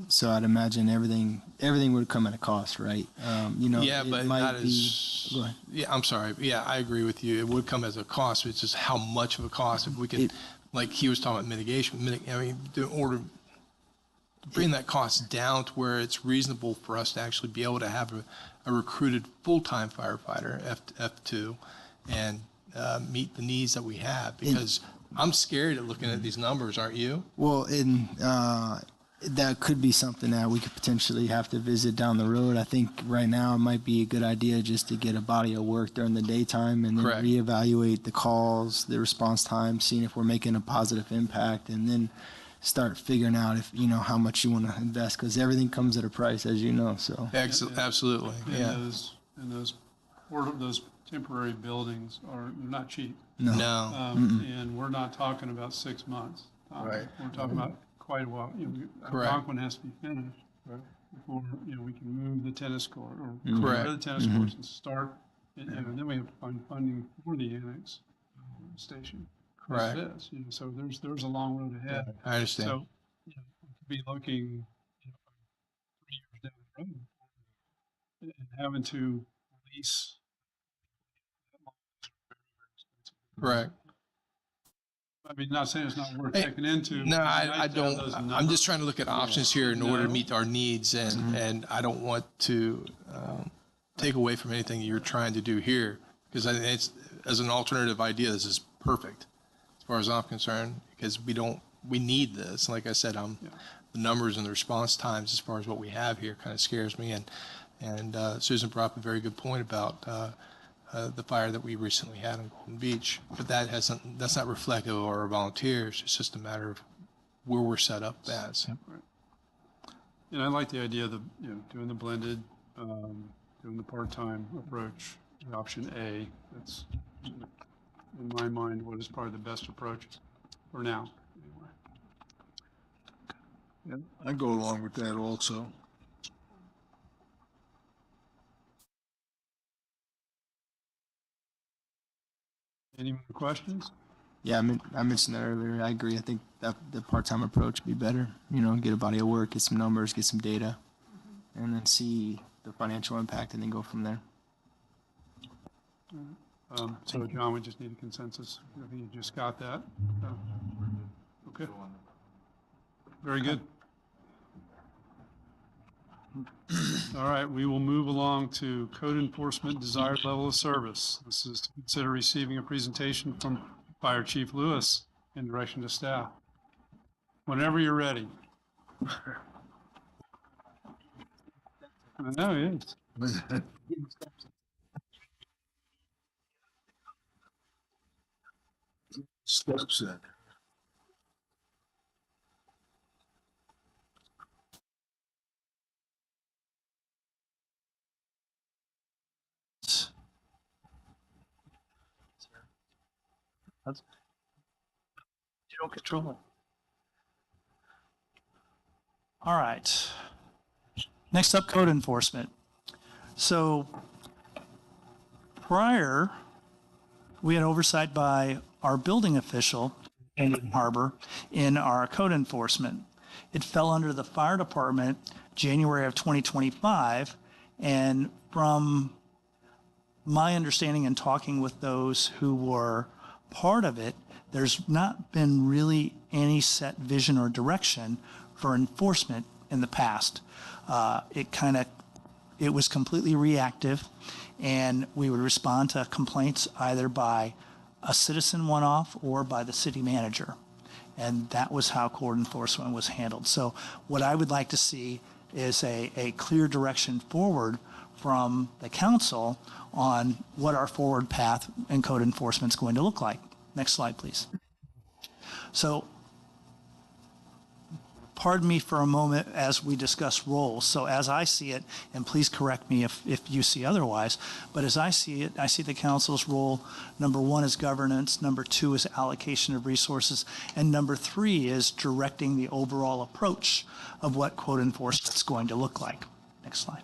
So I'd imagine everything would come at a cost, right? Yeah, it but might not be- as, Go ahead. yeah, I'm sorry. Yeah, I agree with you. It would come as a cost. It's just how much of a cost. If we could, like he was talking about mitigation, I mean, in order to bring that cost down to where it's reasonable for us to actually be able to have a recruited full-time firefighter, F2, and meet the needs that we have. Because I'm scared at looking at these numbers, aren't you? Well, that could be something that we could potentially have to visit down the road. I think right now it might be a good idea just to get a body of work during the daytime and then Correct. reevaluate the calls, the response time, seeing if we're making a positive impact, and then start figuring out if how much you want to invest, because everything comes at a price, as you know. So Absolutely. Yeah. And those temporary buildings are not cheap. No. And we're not talking about 6 months. Right. We're talking about quite a while. Correct. Algonquin has to be finished before, we can move the tennis court or Correct. the tennis courts and start. And then we have to find funding for the annex station. Correct. As it is, so there's a long road ahead. I understand. So, we could be looking, 3 years down the road and having to lease. Correct. I mean, not saying it's not worth Hey, checking into. No, but I it's nice to have don't. those I'm numbers. just trying to look at options here in order to No. meet our needs, and I don't want to take away from anything you're trying to do here, because I think it's, as an alternative idea, this is perfect as far as I'm concerned, because we need this. Like I said, the numbers and the response times as far as what we have here kind of scares me, and Susan brought up a very good point about the fire that we recently had in Golden Beach, but that's not reflective of our volunteers. It's just a matter of where we're set up as. And I like the idea of doing the blended, doing the part-time approach, option A. That's, in my mind, what is probably the best approach for now. Anyway. I go along with that also. Any more questions? Yeah, I mentioned that earlier. I agree. I think that the part-time approach would be better. You know, get a body of work, get some numbers, get some data, and then see the financial impact, and then go from there. So John, we just need a consensus. I think you just got that. Okay. Very good. All right, we will move along to code enforcement desired level of service. This is to consider receiving a presentation from Fire Chief Lewis in direction to staff. Whenever you're ready. I know, he is. Steps in. You don't control it. All right. Next up, code enforcement. So prior, we had oversight by our building official, Indian Harbor, in our code enforcement. It fell under the fire department January of 2025, and from my understanding and talking with those who were part of it, there's not been really any set vision or direction for enforcement in the past. It was completely reactive, and we would respond to complaints either by a citizen one-off or by the city manager. And that was how code enforcement was handled. So what I would like to see is a clear direction forward from the council on what our forward path in code enforcement is going to look like. Next slide, please. So pardon me for a moment as we discuss roles. So as I see it, and please correct me if you see otherwise, but as I see it, I see the council's role, number one is governance, number two is allocation of resources, and number three is directing the overall approach of what code enforcement is going to look like. Next slide.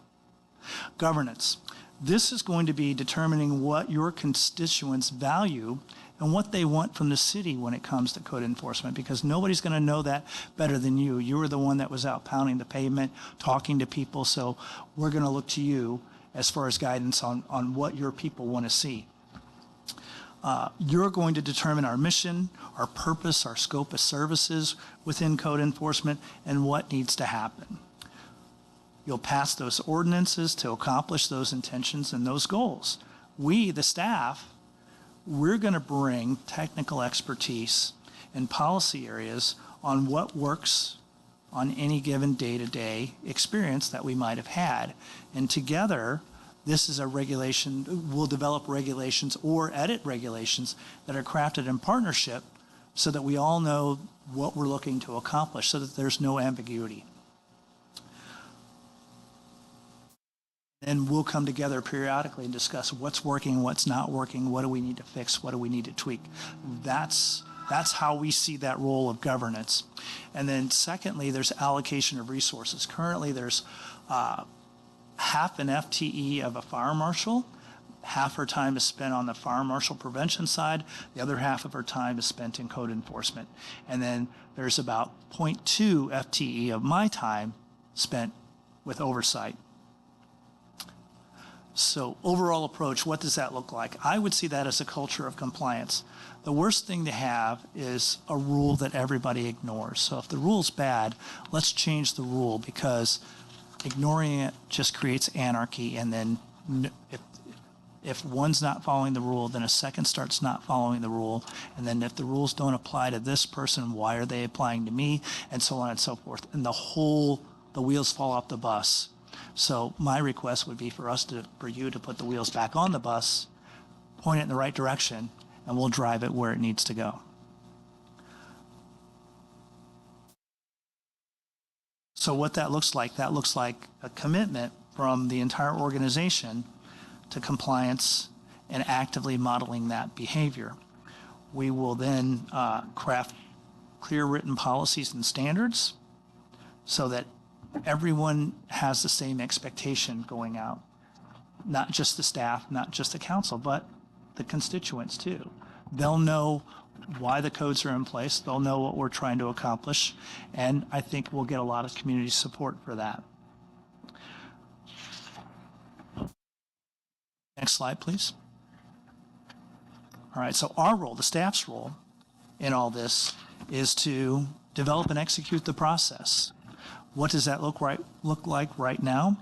Governance. This is going to be determining what your constituents value and what they want from the city when it comes to code enforcement, because nobody's going to know that better than you. You were the one that was out pounding the pavement, talking to people, so we're going to look to you as far as guidance on what your people want to see. You're going to determine our mission, our purpose, our scope of services within code enforcement, and what needs to happen. You'll pass those ordinances to accomplish those intentions and those goals. We, the staff, we're going to bring technical expertise in policy areas on what works on any given day-to-day experience that we might have had. And together, this is a regulation, we'll develop regulations or edit regulations that are crafted in partnership so that we all know what we're looking to accomplish, so that there's no ambiguity. And we'll come together periodically and discuss what's working, what's not working, what do we need to fix, what do we need to tweak. That's how we see that role of governance. And then secondly, there's allocation of resources. Currently, there's half an FTE of a fire marshal. Half her time is spent on the fire marshal prevention side. The other half of her time is spent in code enforcement. And then there's about 0.2 FTE of my time spent with oversight. So overall approach, what does that look like? I would see that as a culture of compliance. The worst thing to have is a rule that everybody ignores. So if the rule's bad, let's change the rule, because ignoring it just creates anarchy. And then if one's not following the rule, then a second starts not following the rule. And then if the rules don't apply to this person, why are they applying to me? And so on and so forth. And the wheels fall off the bus. So my request would be for you to put the wheels back on the bus, point it in the right direction, and we'll drive it where it needs to go. So what that looks like a commitment from the entire organization to compliance and actively modeling that behavior. We will then craft clear written policies and standards so that everyone has the same expectation going out. Not just the staff, not just the council, but the constituents too. they'll know why the codes are in place. They'll know what we're trying to accomplish. And I think we'll get a lot of community support for that. Next slide, please. All right, so our role, the staff's role in all this, is to develop and execute the process. What does that look like right now?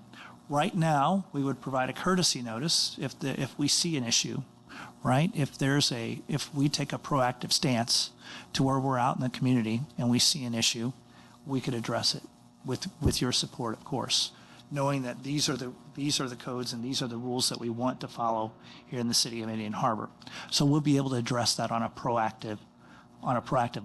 Right now, we would provide a courtesy notice if we see an issue, right? If we take a proactive stance to where we're out in the community and we see an issue, we could address it with your support, of course, knowing that these are the codes and these are the rules that we want to follow here in the city of Indian Harbor. So we'll be able to address that on a proactive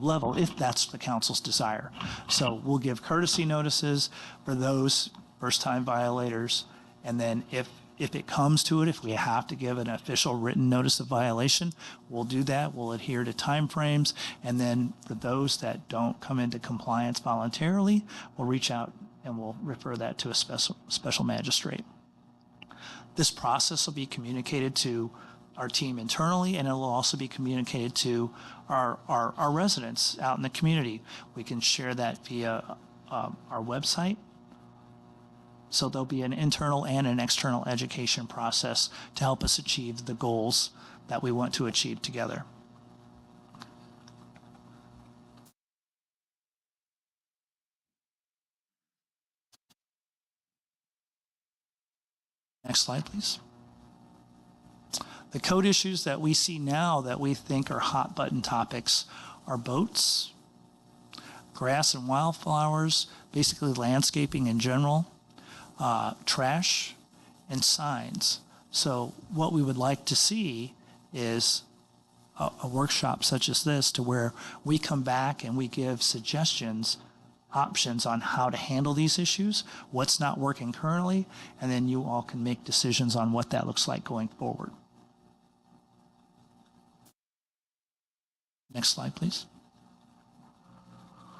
level if that's the council's desire. So we'll give courtesy notices for those first-time violators, and then if it comes to it, if we have to give an official written notice of violation, we'll do that. We'll adhere to timeframes, and then for those that don't come into compliance voluntarily, we'll reach out and we'll refer that to a special magistrate. This process will be communicated to our team internally, and it will also be communicated to our residents out in the community. We can share that via our website. So there'll be an internal and an external education process to help us achieve the goals that we want to achieve together. Next slide, please. The code issues that we see now that we think are hot button topics are boats, grass and wildflowers, basically landscaping in general, trash, and signs. So what we would like to see is a workshop such as this to where we come back and we give suggestions, options on how to handle these issues, what's not working currently, and then you all can make decisions on what that looks like going forward. Next slide, please.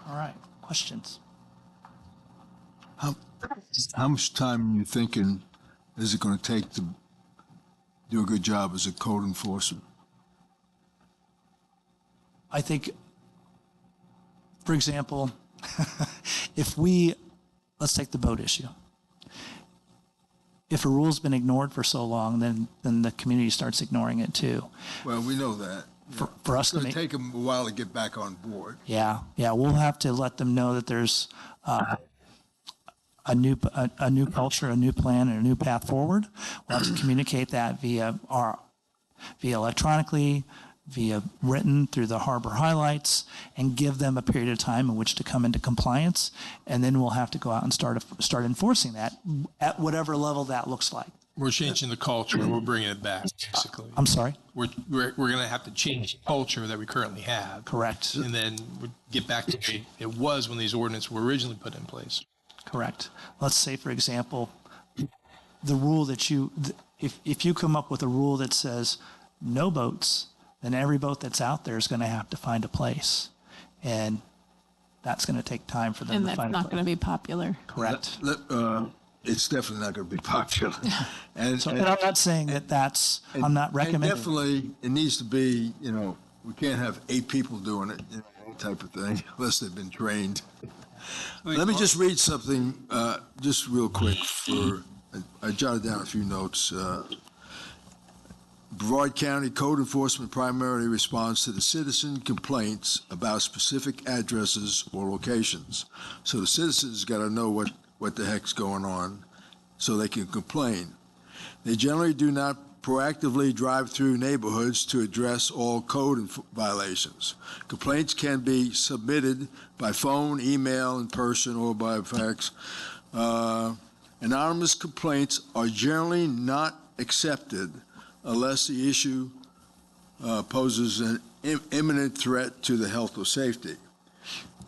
All right, questions? How much time are you thinking is it going to take to do a good job as a code enforcer? I think, for example, let's take the boat issue. If a rule's been ignored for so long, then the community starts ignoring it too. Well, we know that. For us it's going to take them a while to get back on board. Yeah, we'll have to let them know that there's a new culture, a new plan, and a new path forward. We'll have to communicate that via electronically, via written through the harbor highlights, and give them a period of time in which to come into compliance. And then we'll have to go out and start enforcing that at whatever level that looks like. We're changing the culture. We're bringing it back, basically. I'm sorry? We're going to have to change the culture that we currently have. Correct. And then we get back to the way it was when these ordinances were originally put in place. Correct. Let's say, for example, the rule that if you come up with a rule that says no boats, then every boat that's out there is going to have to find a place. And that's going to take time for them And to find a place. that's not going to be popular. Correct. It's definitely not going to be popular. And And I'm not saying I'm not recommending. And definitely, it needs to be, we can't have 8 people doing it, that type of thing, unless they've been trained. Let me just read something, just real quick. I jotted down a few notes. Brevard County Code Enforcement primarily responds to the citizen complaints about specific addresses or locations. So the citizens got to know what the heck's going on so they can complain. They generally do not proactively drive through neighborhoods to address all code violations. Complaints can be submitted by phone, email, in person, or by fax. Anonymous complaints are generally not accepted unless the issue poses an imminent threat to the health or safety.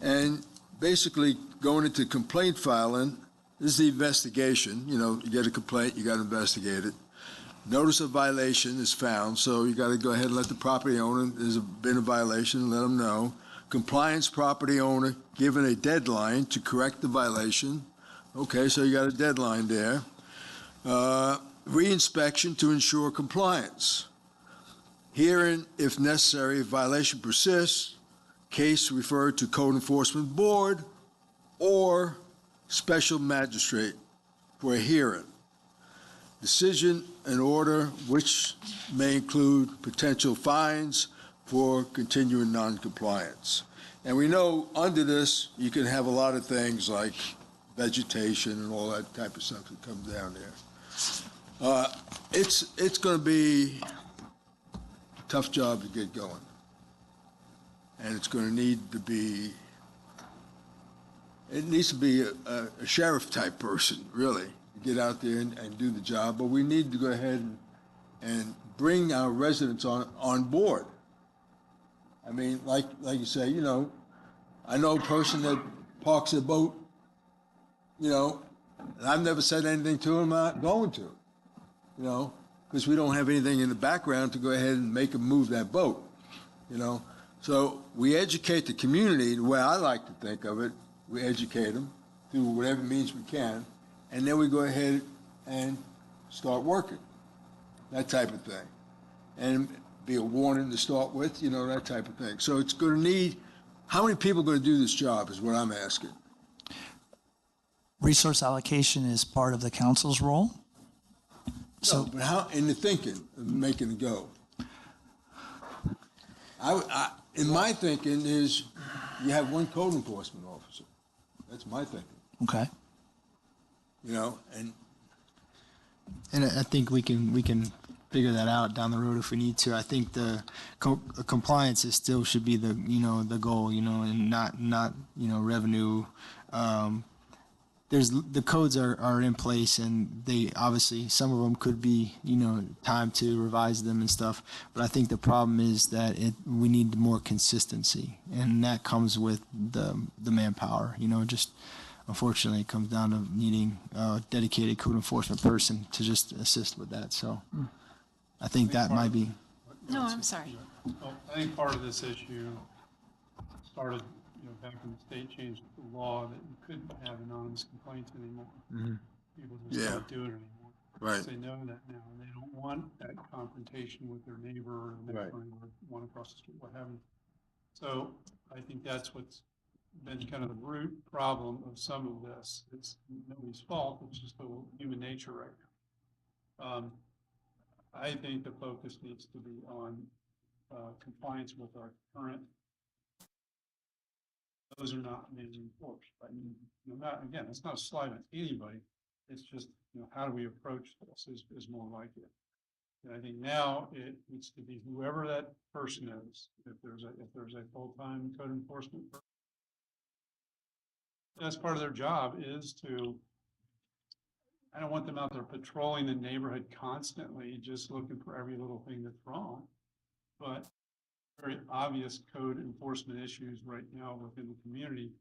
And basically, going into complaint filing, this is the investigation. You get a complaint, you got to investigate it. Notice of violation is found, so you got to go ahead and let the property owner, there's been a violation, let them know. Compliance property owner given a deadline to correct the violation. Okay, so you got a deadline there. Reinspection to ensure compliance. Hearing, if necessary, if violation persists, case referred to Code Enforcement Board or Special Magistrate for a hearing. Decision and order which may include potential fines for continuing noncompliance. And we know under this, you can have a lot of things like vegetation and all that type of stuff that comes down there. It's going to be a tough job to get going. And it's going to need to be, it needs to be a sheriff type person, really, to get out there and do the job. But we need to go ahead and bring our residents on board. I mean, like you say, you know, I know a person that parks a boat, you know, and I've never said anything to him, I'm not going to, you know, because we don't have anything in the background to go ahead and make him move that boat, you know. So we educate the community the way I like to think of it. We educate them through whatever means we can, and then we go ahead and start working, that type of thing. And be a warning to start with, you know, that type of thing. So it's going to need, how many people are going to do this job is what I'm asking. Resource allocation is part of the council's role. So, No, but how, in the thinking of making it go? In my thinking is you have one code enforcement officer. That's my thinking, okay. you know, And I think we can figure that out down the road if we need to. I think the compliance is still should be the, you know, the goal, you know, and not you know, revenue. There's the codes are in place, and they obviously, some of them could be, you know, time to revise them and stuff. But I think the problem is that we need more consistency, and that comes with the manpower. You know, just unfortunately, it comes down to needing a dedicated code enforcement person to just assist with that. So I think that might be. No, I'm sorry. Well, I think part of this issue started, you know, back when the state changed the law that you couldn't have anonymous complaints anymore. People just Yeah. don't do it anymore. right. They know that now, and they don't want that confrontation with their neighbor or the next Right. door neighbor, one across the street, what have you. So I think that's what's been kind of the root problem of some of this. It's nobody's fault, it's just the human nature right now. I think the focus needs to be on compliance with our current. Those are not being enforced, right? No matter, again, it's not a slight on anybody. It's just, you know, how do we approach this is more like it. And I think now it needs to be whoever that person is. If there's a full-time code enforcement person, that's part of their job is to, I don't want them out there patrolling the neighborhood constantly, just looking for every little thing that's wrong. But very obvious code enforcement issues right now within the community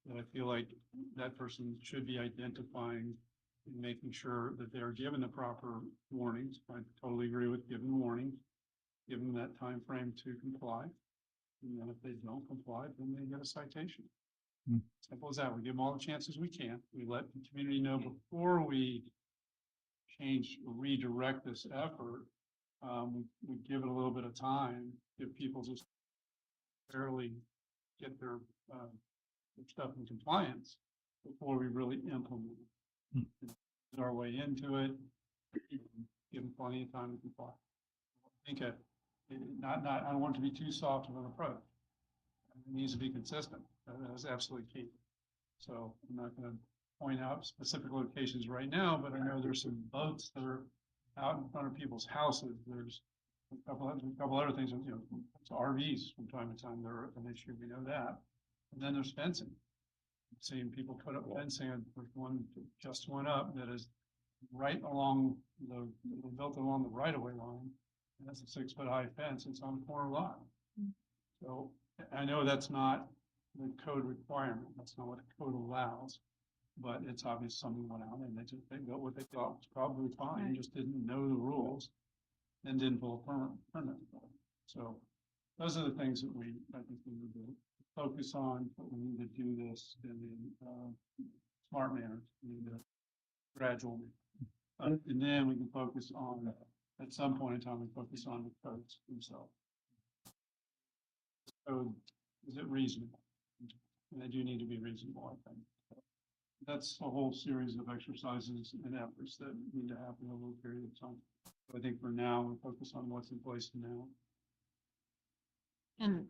that I feel like that person should be identifying and making sure that they're given the proper warnings. I totally agree with giving warnings, give them that time frame to comply. And then if they don't comply, then they get a citation. Simple as that. We give them all the chances we can. We let the community know before we change, redirect this effort. We give it a little bit of time, give people just barely get their stuff in compliance before we really implement it. Get our way into it, give them plenty of time to comply. I think I don't want it to be too soft of an approach. It needs to be consistent. That is absolutely key. So I'm not going to point out specific locations right now, but I know there's some boats that are out in front of people's houses. There's a couple other things, you know, it's RVs from time to time. They're an issue. We know that. And then there's fencing. I've seen people put up fencing. There's one just went up that is right along built along the right-of-way line. And that's a 6-foot high fence. It's on a corner lot. So I know that's not the code requirement. That's not what the code allows. But it's obvious someone went out and they built what they thought was probably fine, Right. just didn't know the rules and didn't pull a permit. So those are the things that I think we need to focus on, but we need to do this in a smart manner. We need to gradually. And then we can focus on at some point in time, we focus on the codes themselves. Code, is it reasonable? And they do need to be reasonable, I think. That's a whole series of exercises and efforts that need to happen over a period of time. So I think for now, we focus on what's in place now. And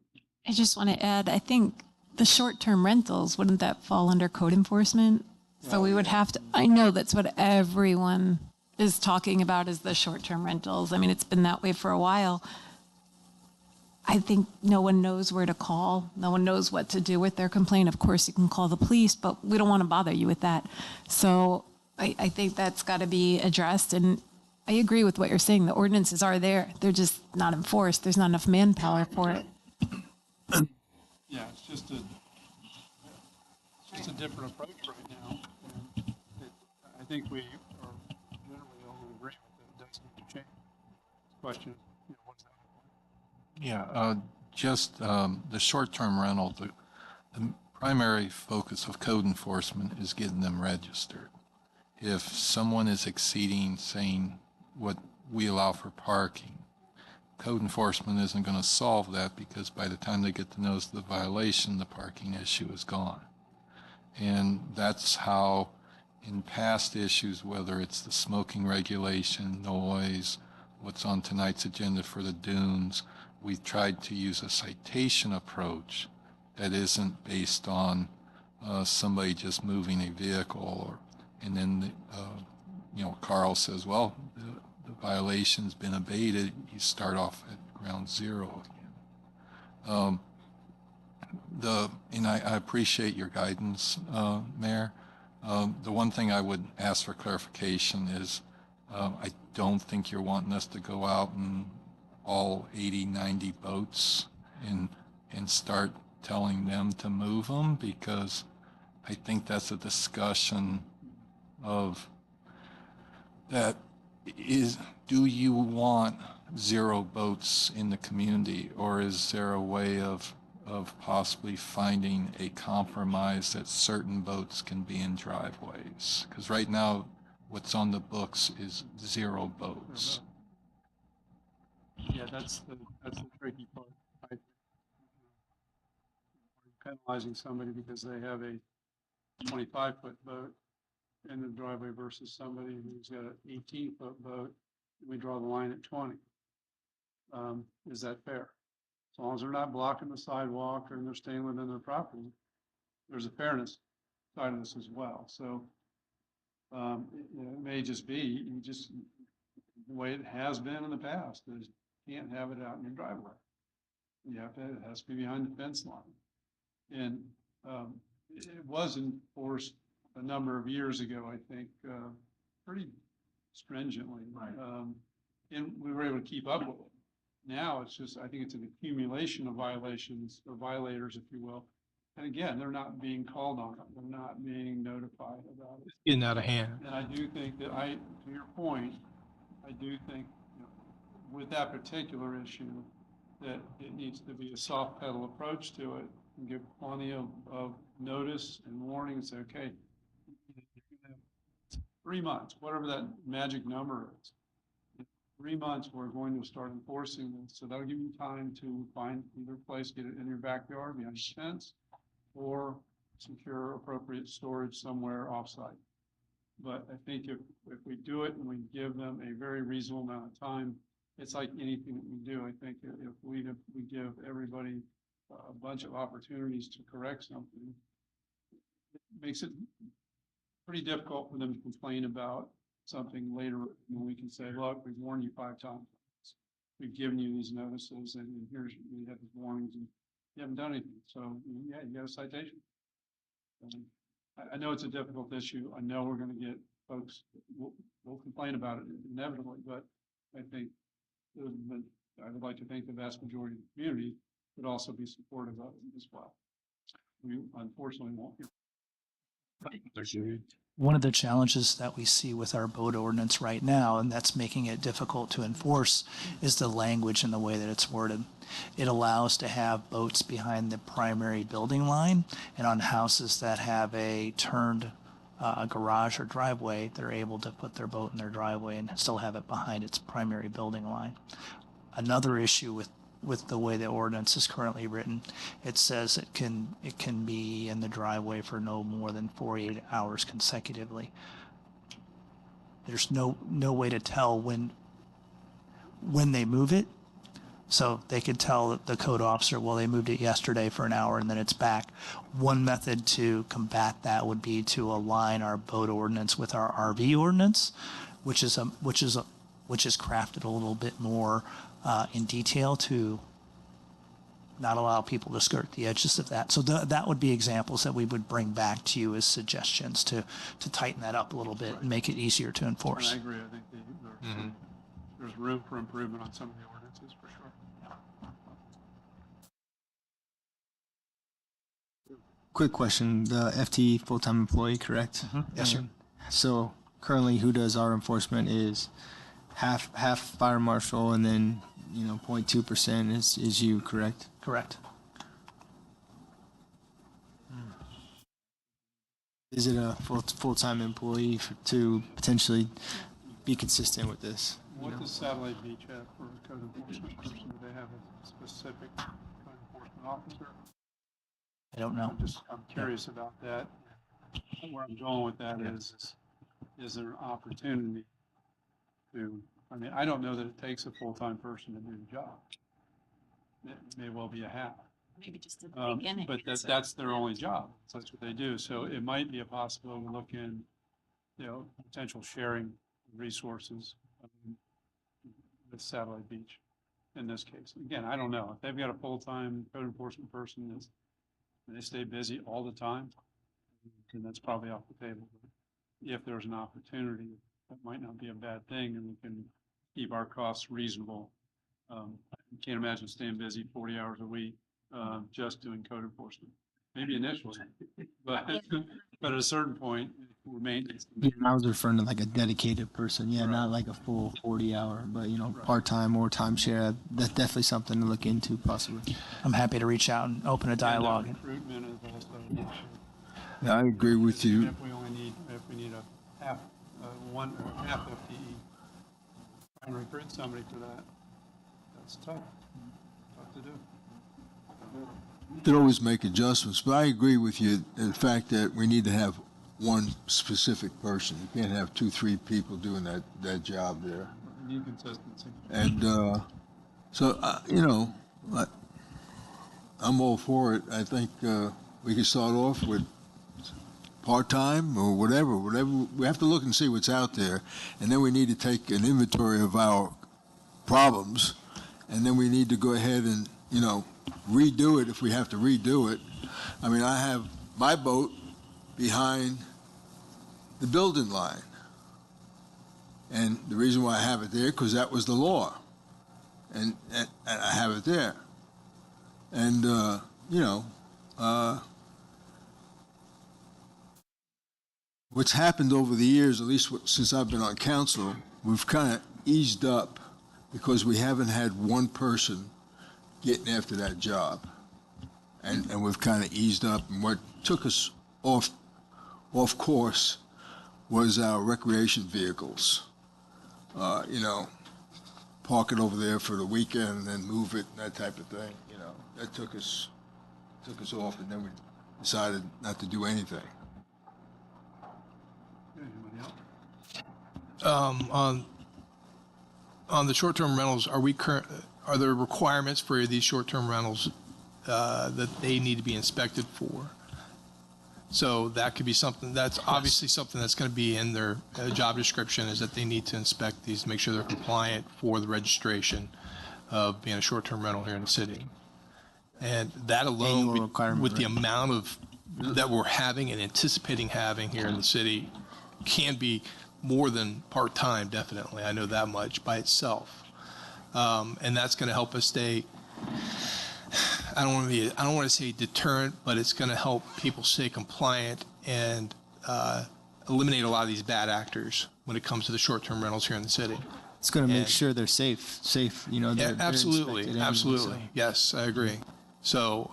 I just want to add, I think the short-term rentals, wouldn't that fall under code enforcement? So we would have to, I know that's what everyone is talking about is the short-term rentals. I mean, it's been that way for a while. I think no one knows where to call. No one knows what to do with their complaint. Of course, you can call the police, but we don't want to bother you with that. So I think that's got to be addressed. And I agree with what you're saying. The ordinances are there. They're just not enforced. There's not enough manpower for it. Yeah, it's just a different approach right now. And I think we are generally all in agreement that it does need to change. The question is, what's that look like? Yeah, just the short-term rental, the primary focus of code enforcement is getting them registered. If someone is exceeding, saying what we allow for parking, code enforcement isn't going to solve that because by the time they get the notice of the violation, the parking issue is gone. And that's how in past issues, whether it's the smoking regulation, noise, what's on tonight's agenda for the dunes, we've tried to use a citation approach that isn't based on somebody just moving a vehicle, and then Carl says, well, the violation's been abated. You start off at ground zero again. And I appreciate your guidance, Mayor. The one thing I would ask for clarification is I don't think you're wanting us to go out and all 80, 90 boats and start telling them to move them, because I think that's a discussion of that is, do you want 0 boats in the community, or is there a way of possibly finding a compromise that certain boats can be in driveways? Because right now, what's on the books is 0 boats. Yeah, that's the tricky part. I think. Penalizing somebody because they have a 25-foot boat in the driveway versus somebody who's got an 18-foot boat, and we draw the line at 20. Is that fair? As long as they're not blocking the sidewalk and they're staying within their property, there's a fairness side of this as well. So it may just be the way it has been in the past. Is you can't have it out in your driveway. You have to. It has to be behind the fence line. And it was enforced a number of years ago, I think, pretty stringently. Right. And we were able to keep up with it. Now it's just, I think it's an accumulation of violations, or violators, if you will. And again, they're not being called on. They're not being notified about it. It's getting out of hand. And I do think that to your point, I do think with that particular issue, that it needs to be a soft pedal approach to it, and give plenty of notice and warning and say, okay, you're gonna have 3 months, whatever that magic number is. In 3 months, we're going to start enforcing this. So that'll give you time to find either place, get it in your backyard behind a fence, or secure appropriate storage somewhere offsite. But I think if we do it and we give them a very reasonable amount of time, it's like anything that we do. I think if we give everybody a bunch of opportunities to correct something, it makes it pretty difficult for them to complain about something later when we can say, look, we've warned you 5 times. We've given you these notices, and here's, you have these warnings, and you haven't done anything. So yeah, you got a citation. I know it's a difficult issue. I know we're going to get folks will complain about it inevitably, but I think I would like to think the vast majority of the community would also be supportive of it as well. We unfortunately won't. One of the challenges that we see with our boat ordinance right now, and that's making it difficult to enforce, is the language and the way that it's worded. It allows to have boats behind the primary building line and on houses that have a turned a garage or driveway, they're able to put their boat in their driveway and still have it behind its primary building line. Another issue with the way the ordinance is currently written, it says it can be in the driveway for no more than 48 hours consecutively. There's no way to tell when they move it. So they could tell the code officer, well, they moved it yesterday for an hour and then it's back. One method to combat that would be to align our boat ordinance with our RV ordinance, which is crafted a little bit more in detail to not allow people to skirt the edges of that. So that would be examples that we would bring back to you as suggestions to tighten that up a little bit and make it easier to And enforce. I agree. I think there's room for improvement on some of the ordinances, for sure. Quick question, the FTE full-time employee, correct? Yes, sir. So currently who does our enforcement is half fire marshal and then, 0.2% is you, correct? Correct. Is it a full-time employee to potentially be consistent with this? What does Satellite Beach have for a code enforcement person? Do they have a specific code enforcement officer? I don't know. I'm curious about that. Where I'm going with that is there an opportunity to, I don't know that it takes a full-time person to do the job. It may well be a half. Maybe just at the beginning. But that's their only job. So that's what they do. So it might be a possibility to look in, potential sharing resources with Satellite Beach in this case. Again, I don't know. If they've got a full-time code enforcement person and they stay busy all the time, then that's probably off the table. But if there's an opportunity, that might not be a bad thing, and we can keep our costs reasonable. I can't imagine staying busy 40 hours a week just doing code enforcement. Maybe initially, but at a certain point, for maintenance. Yeah, I was referring to like a dedicated person, not like a full 40-hour, but part-time or timeshare. That's definitely something to look into, possibly. I'm happy to reach out and open a dialogue. Recruitment is also an issue. Yeah, I agree with Even you. if we need a half FTE, trying to recruit somebody for that, that's tough to do. You can always make adjustments, but I agree with you in the fact that we need to have one specific person. You can't have 2-3 people doing that job there. We need consistency. And I'm all for it. I think we can start off with part-time or whatever. We have to look and see what's out there, and then we need to take an inventory of our problems, and then we need to go ahead and redo it if we have to redo it. I have my boat behind the building line, and the reason why I have it there because that was the law, and I have it there, and what's happened over the years, at least since I've been on council, we've kind of eased up because we haven't had one person getting after that job. And we've kind of eased up. And what took us off course was our recreation vehicles. Park it over there for the weekend and then move it, that type of thing. That took us off, and then we decided not to do anything. Anybody else? On the short-term rentals, are there requirements for these short-term rentals that they need to be inspected for? So that could be something, that's obviously something that's going to be in their job description, is that they need to inspect these, make sure they're compliant for the registration of being a short-term rental here in the city. And that alone, Annual requirement, with the right. amount of that we're having and anticipating having here in the city, can be more than part-time, definitely. I know that much by itself. And that's going to help us stay, I don't want to say deterrent, but it's going to help people stay compliant and eliminate a lot of these bad actors when it comes to the short-term rentals here in the city. It's going to make And- sure they're safe. Yeah, They're absolutely, inspected anyway, absolutely. so. Yes, I agree. So,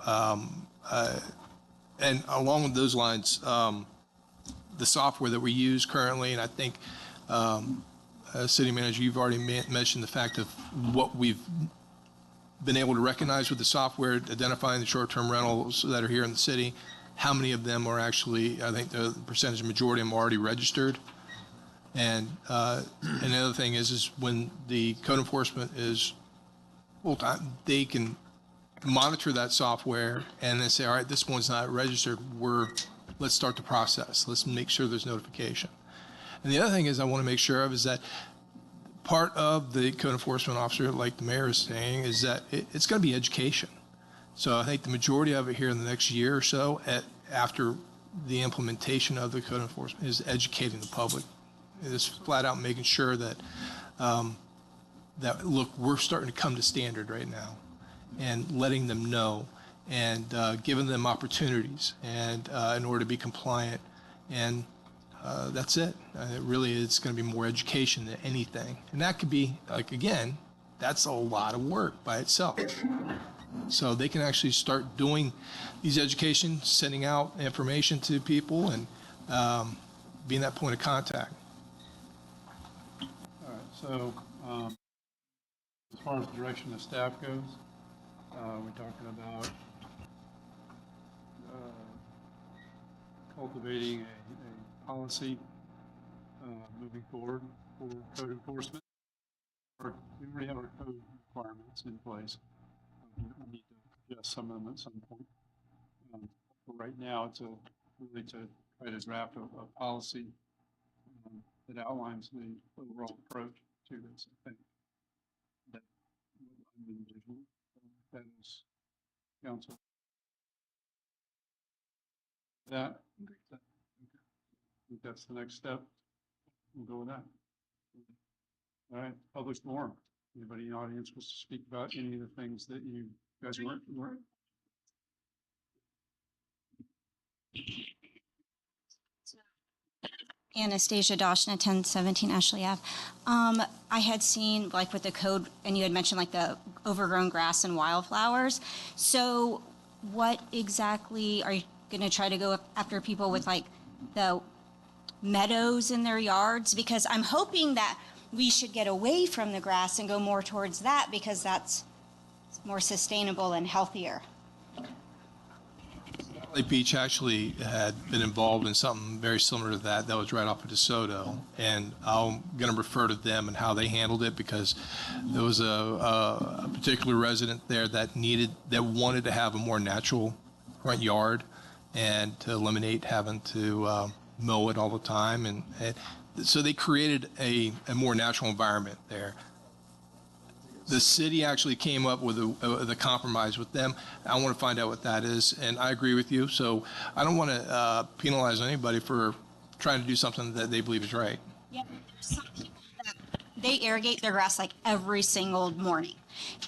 and along with those lines, the software that we use currently, and I think, City Manager, you've already mentioned the fact of what we've been able to recognize with the software, identifying the short-term rentals that are here in the city. How many of them are actually, I think the percentage majority of them are already registered. And the other thing is when the code enforcement is full-time, they can monitor that software and then say, all right, this one's not registered. Let's start the process. Let's make sure there's notification. And the other thing is I want to make sure of is that part of the code enforcement officer, like the mayor is saying, is that it's going to be education. So I think the majority of it here in the next year or so, after the implementation of the code enforcement, is educating the public. It is flat out making sure that, look, we're starting to come to standard right now, and letting them know, and giving them opportunities, and in order to be compliant, and that's it. It really is going to be more education than anything, and that could be, like, again, that's a lot of work by itself. So they can actually start doing these education, sending out information to people, and being that point of contact. All right, so as far as the direction of staff goes, we're talking about cultivating a policy moving forward for code enforcement. We already have our code requirements in place. We need to adjust some of them at some point. But right now, it's really to try to draft a policy that outlines the overall approach to this. I think that I'm envisioning that is council. That, I think that's the next step. We'll go with that. All right, public forum. Anybody in the audience wants to speak about any of the things that you guys weren't? Anastasia Doshna, 1017 Ashley Ave. I had seen, like, with the code, and you had mentioned, like, the overgrown grass and wildflowers. So what exactly are you going to try to go after people with, like, the meadows in their yards? Because I'm hoping that we should get away from the grass and go more towards that, because that's more sustainable and healthier. Lake Beach actually had been involved in something very similar to that. That was right off of DeSoto, and I'm going to refer to them and how they handled it, because there was a particular resident there that wanted to have a more natural front yard, and to eliminate having to mow it all the time, and so they created a more natural environment there. The city actually came up with a compromise with them. I want to find out what that is, and I agree with you. So I don't want to penalize anybody for trying to do something that they believe is right. Yeah, some people that they irrigate their grass like every single morning,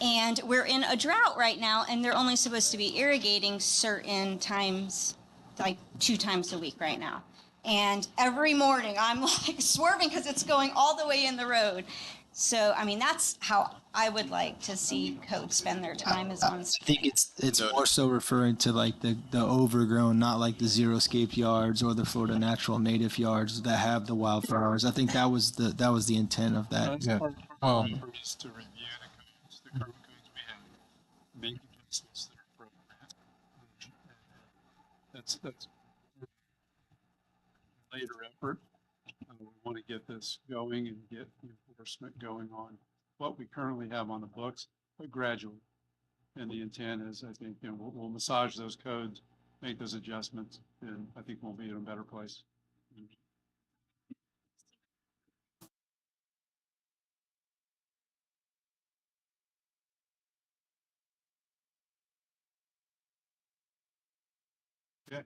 and we're in a drought right now, and they're only supposed to be irrigating certain times, like 2 times a week right now. And every morning I'm like swerving because it's going all the way in the road. So, I mean, that's how I would like to see code spend their time, is on. I think it's more so referring to like the overgrown, not like the xeriscape yards or the Florida natural native yards that have the wildflowers. I think that was the intent of that. That's part of the purpose, to review the current codes we have, make adjustments that are appropriate. That's later effort. We want to get this going and get enforcement going on what we currently have on the books, but gradually. And the intent is, I think, we'll massage those codes, make those adjustments, and I think we'll be in a better place. Okay.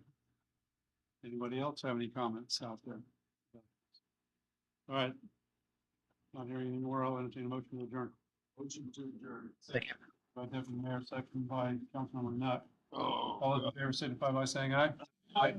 Anybody else have any comments out there? All right. Not hearing any more, I'll entertain a motion to adjourn. Motion to adjourn. Second. By Deputy Mayor, second by Councilmember Nutt. All those in favor signify by saying aye. Aye.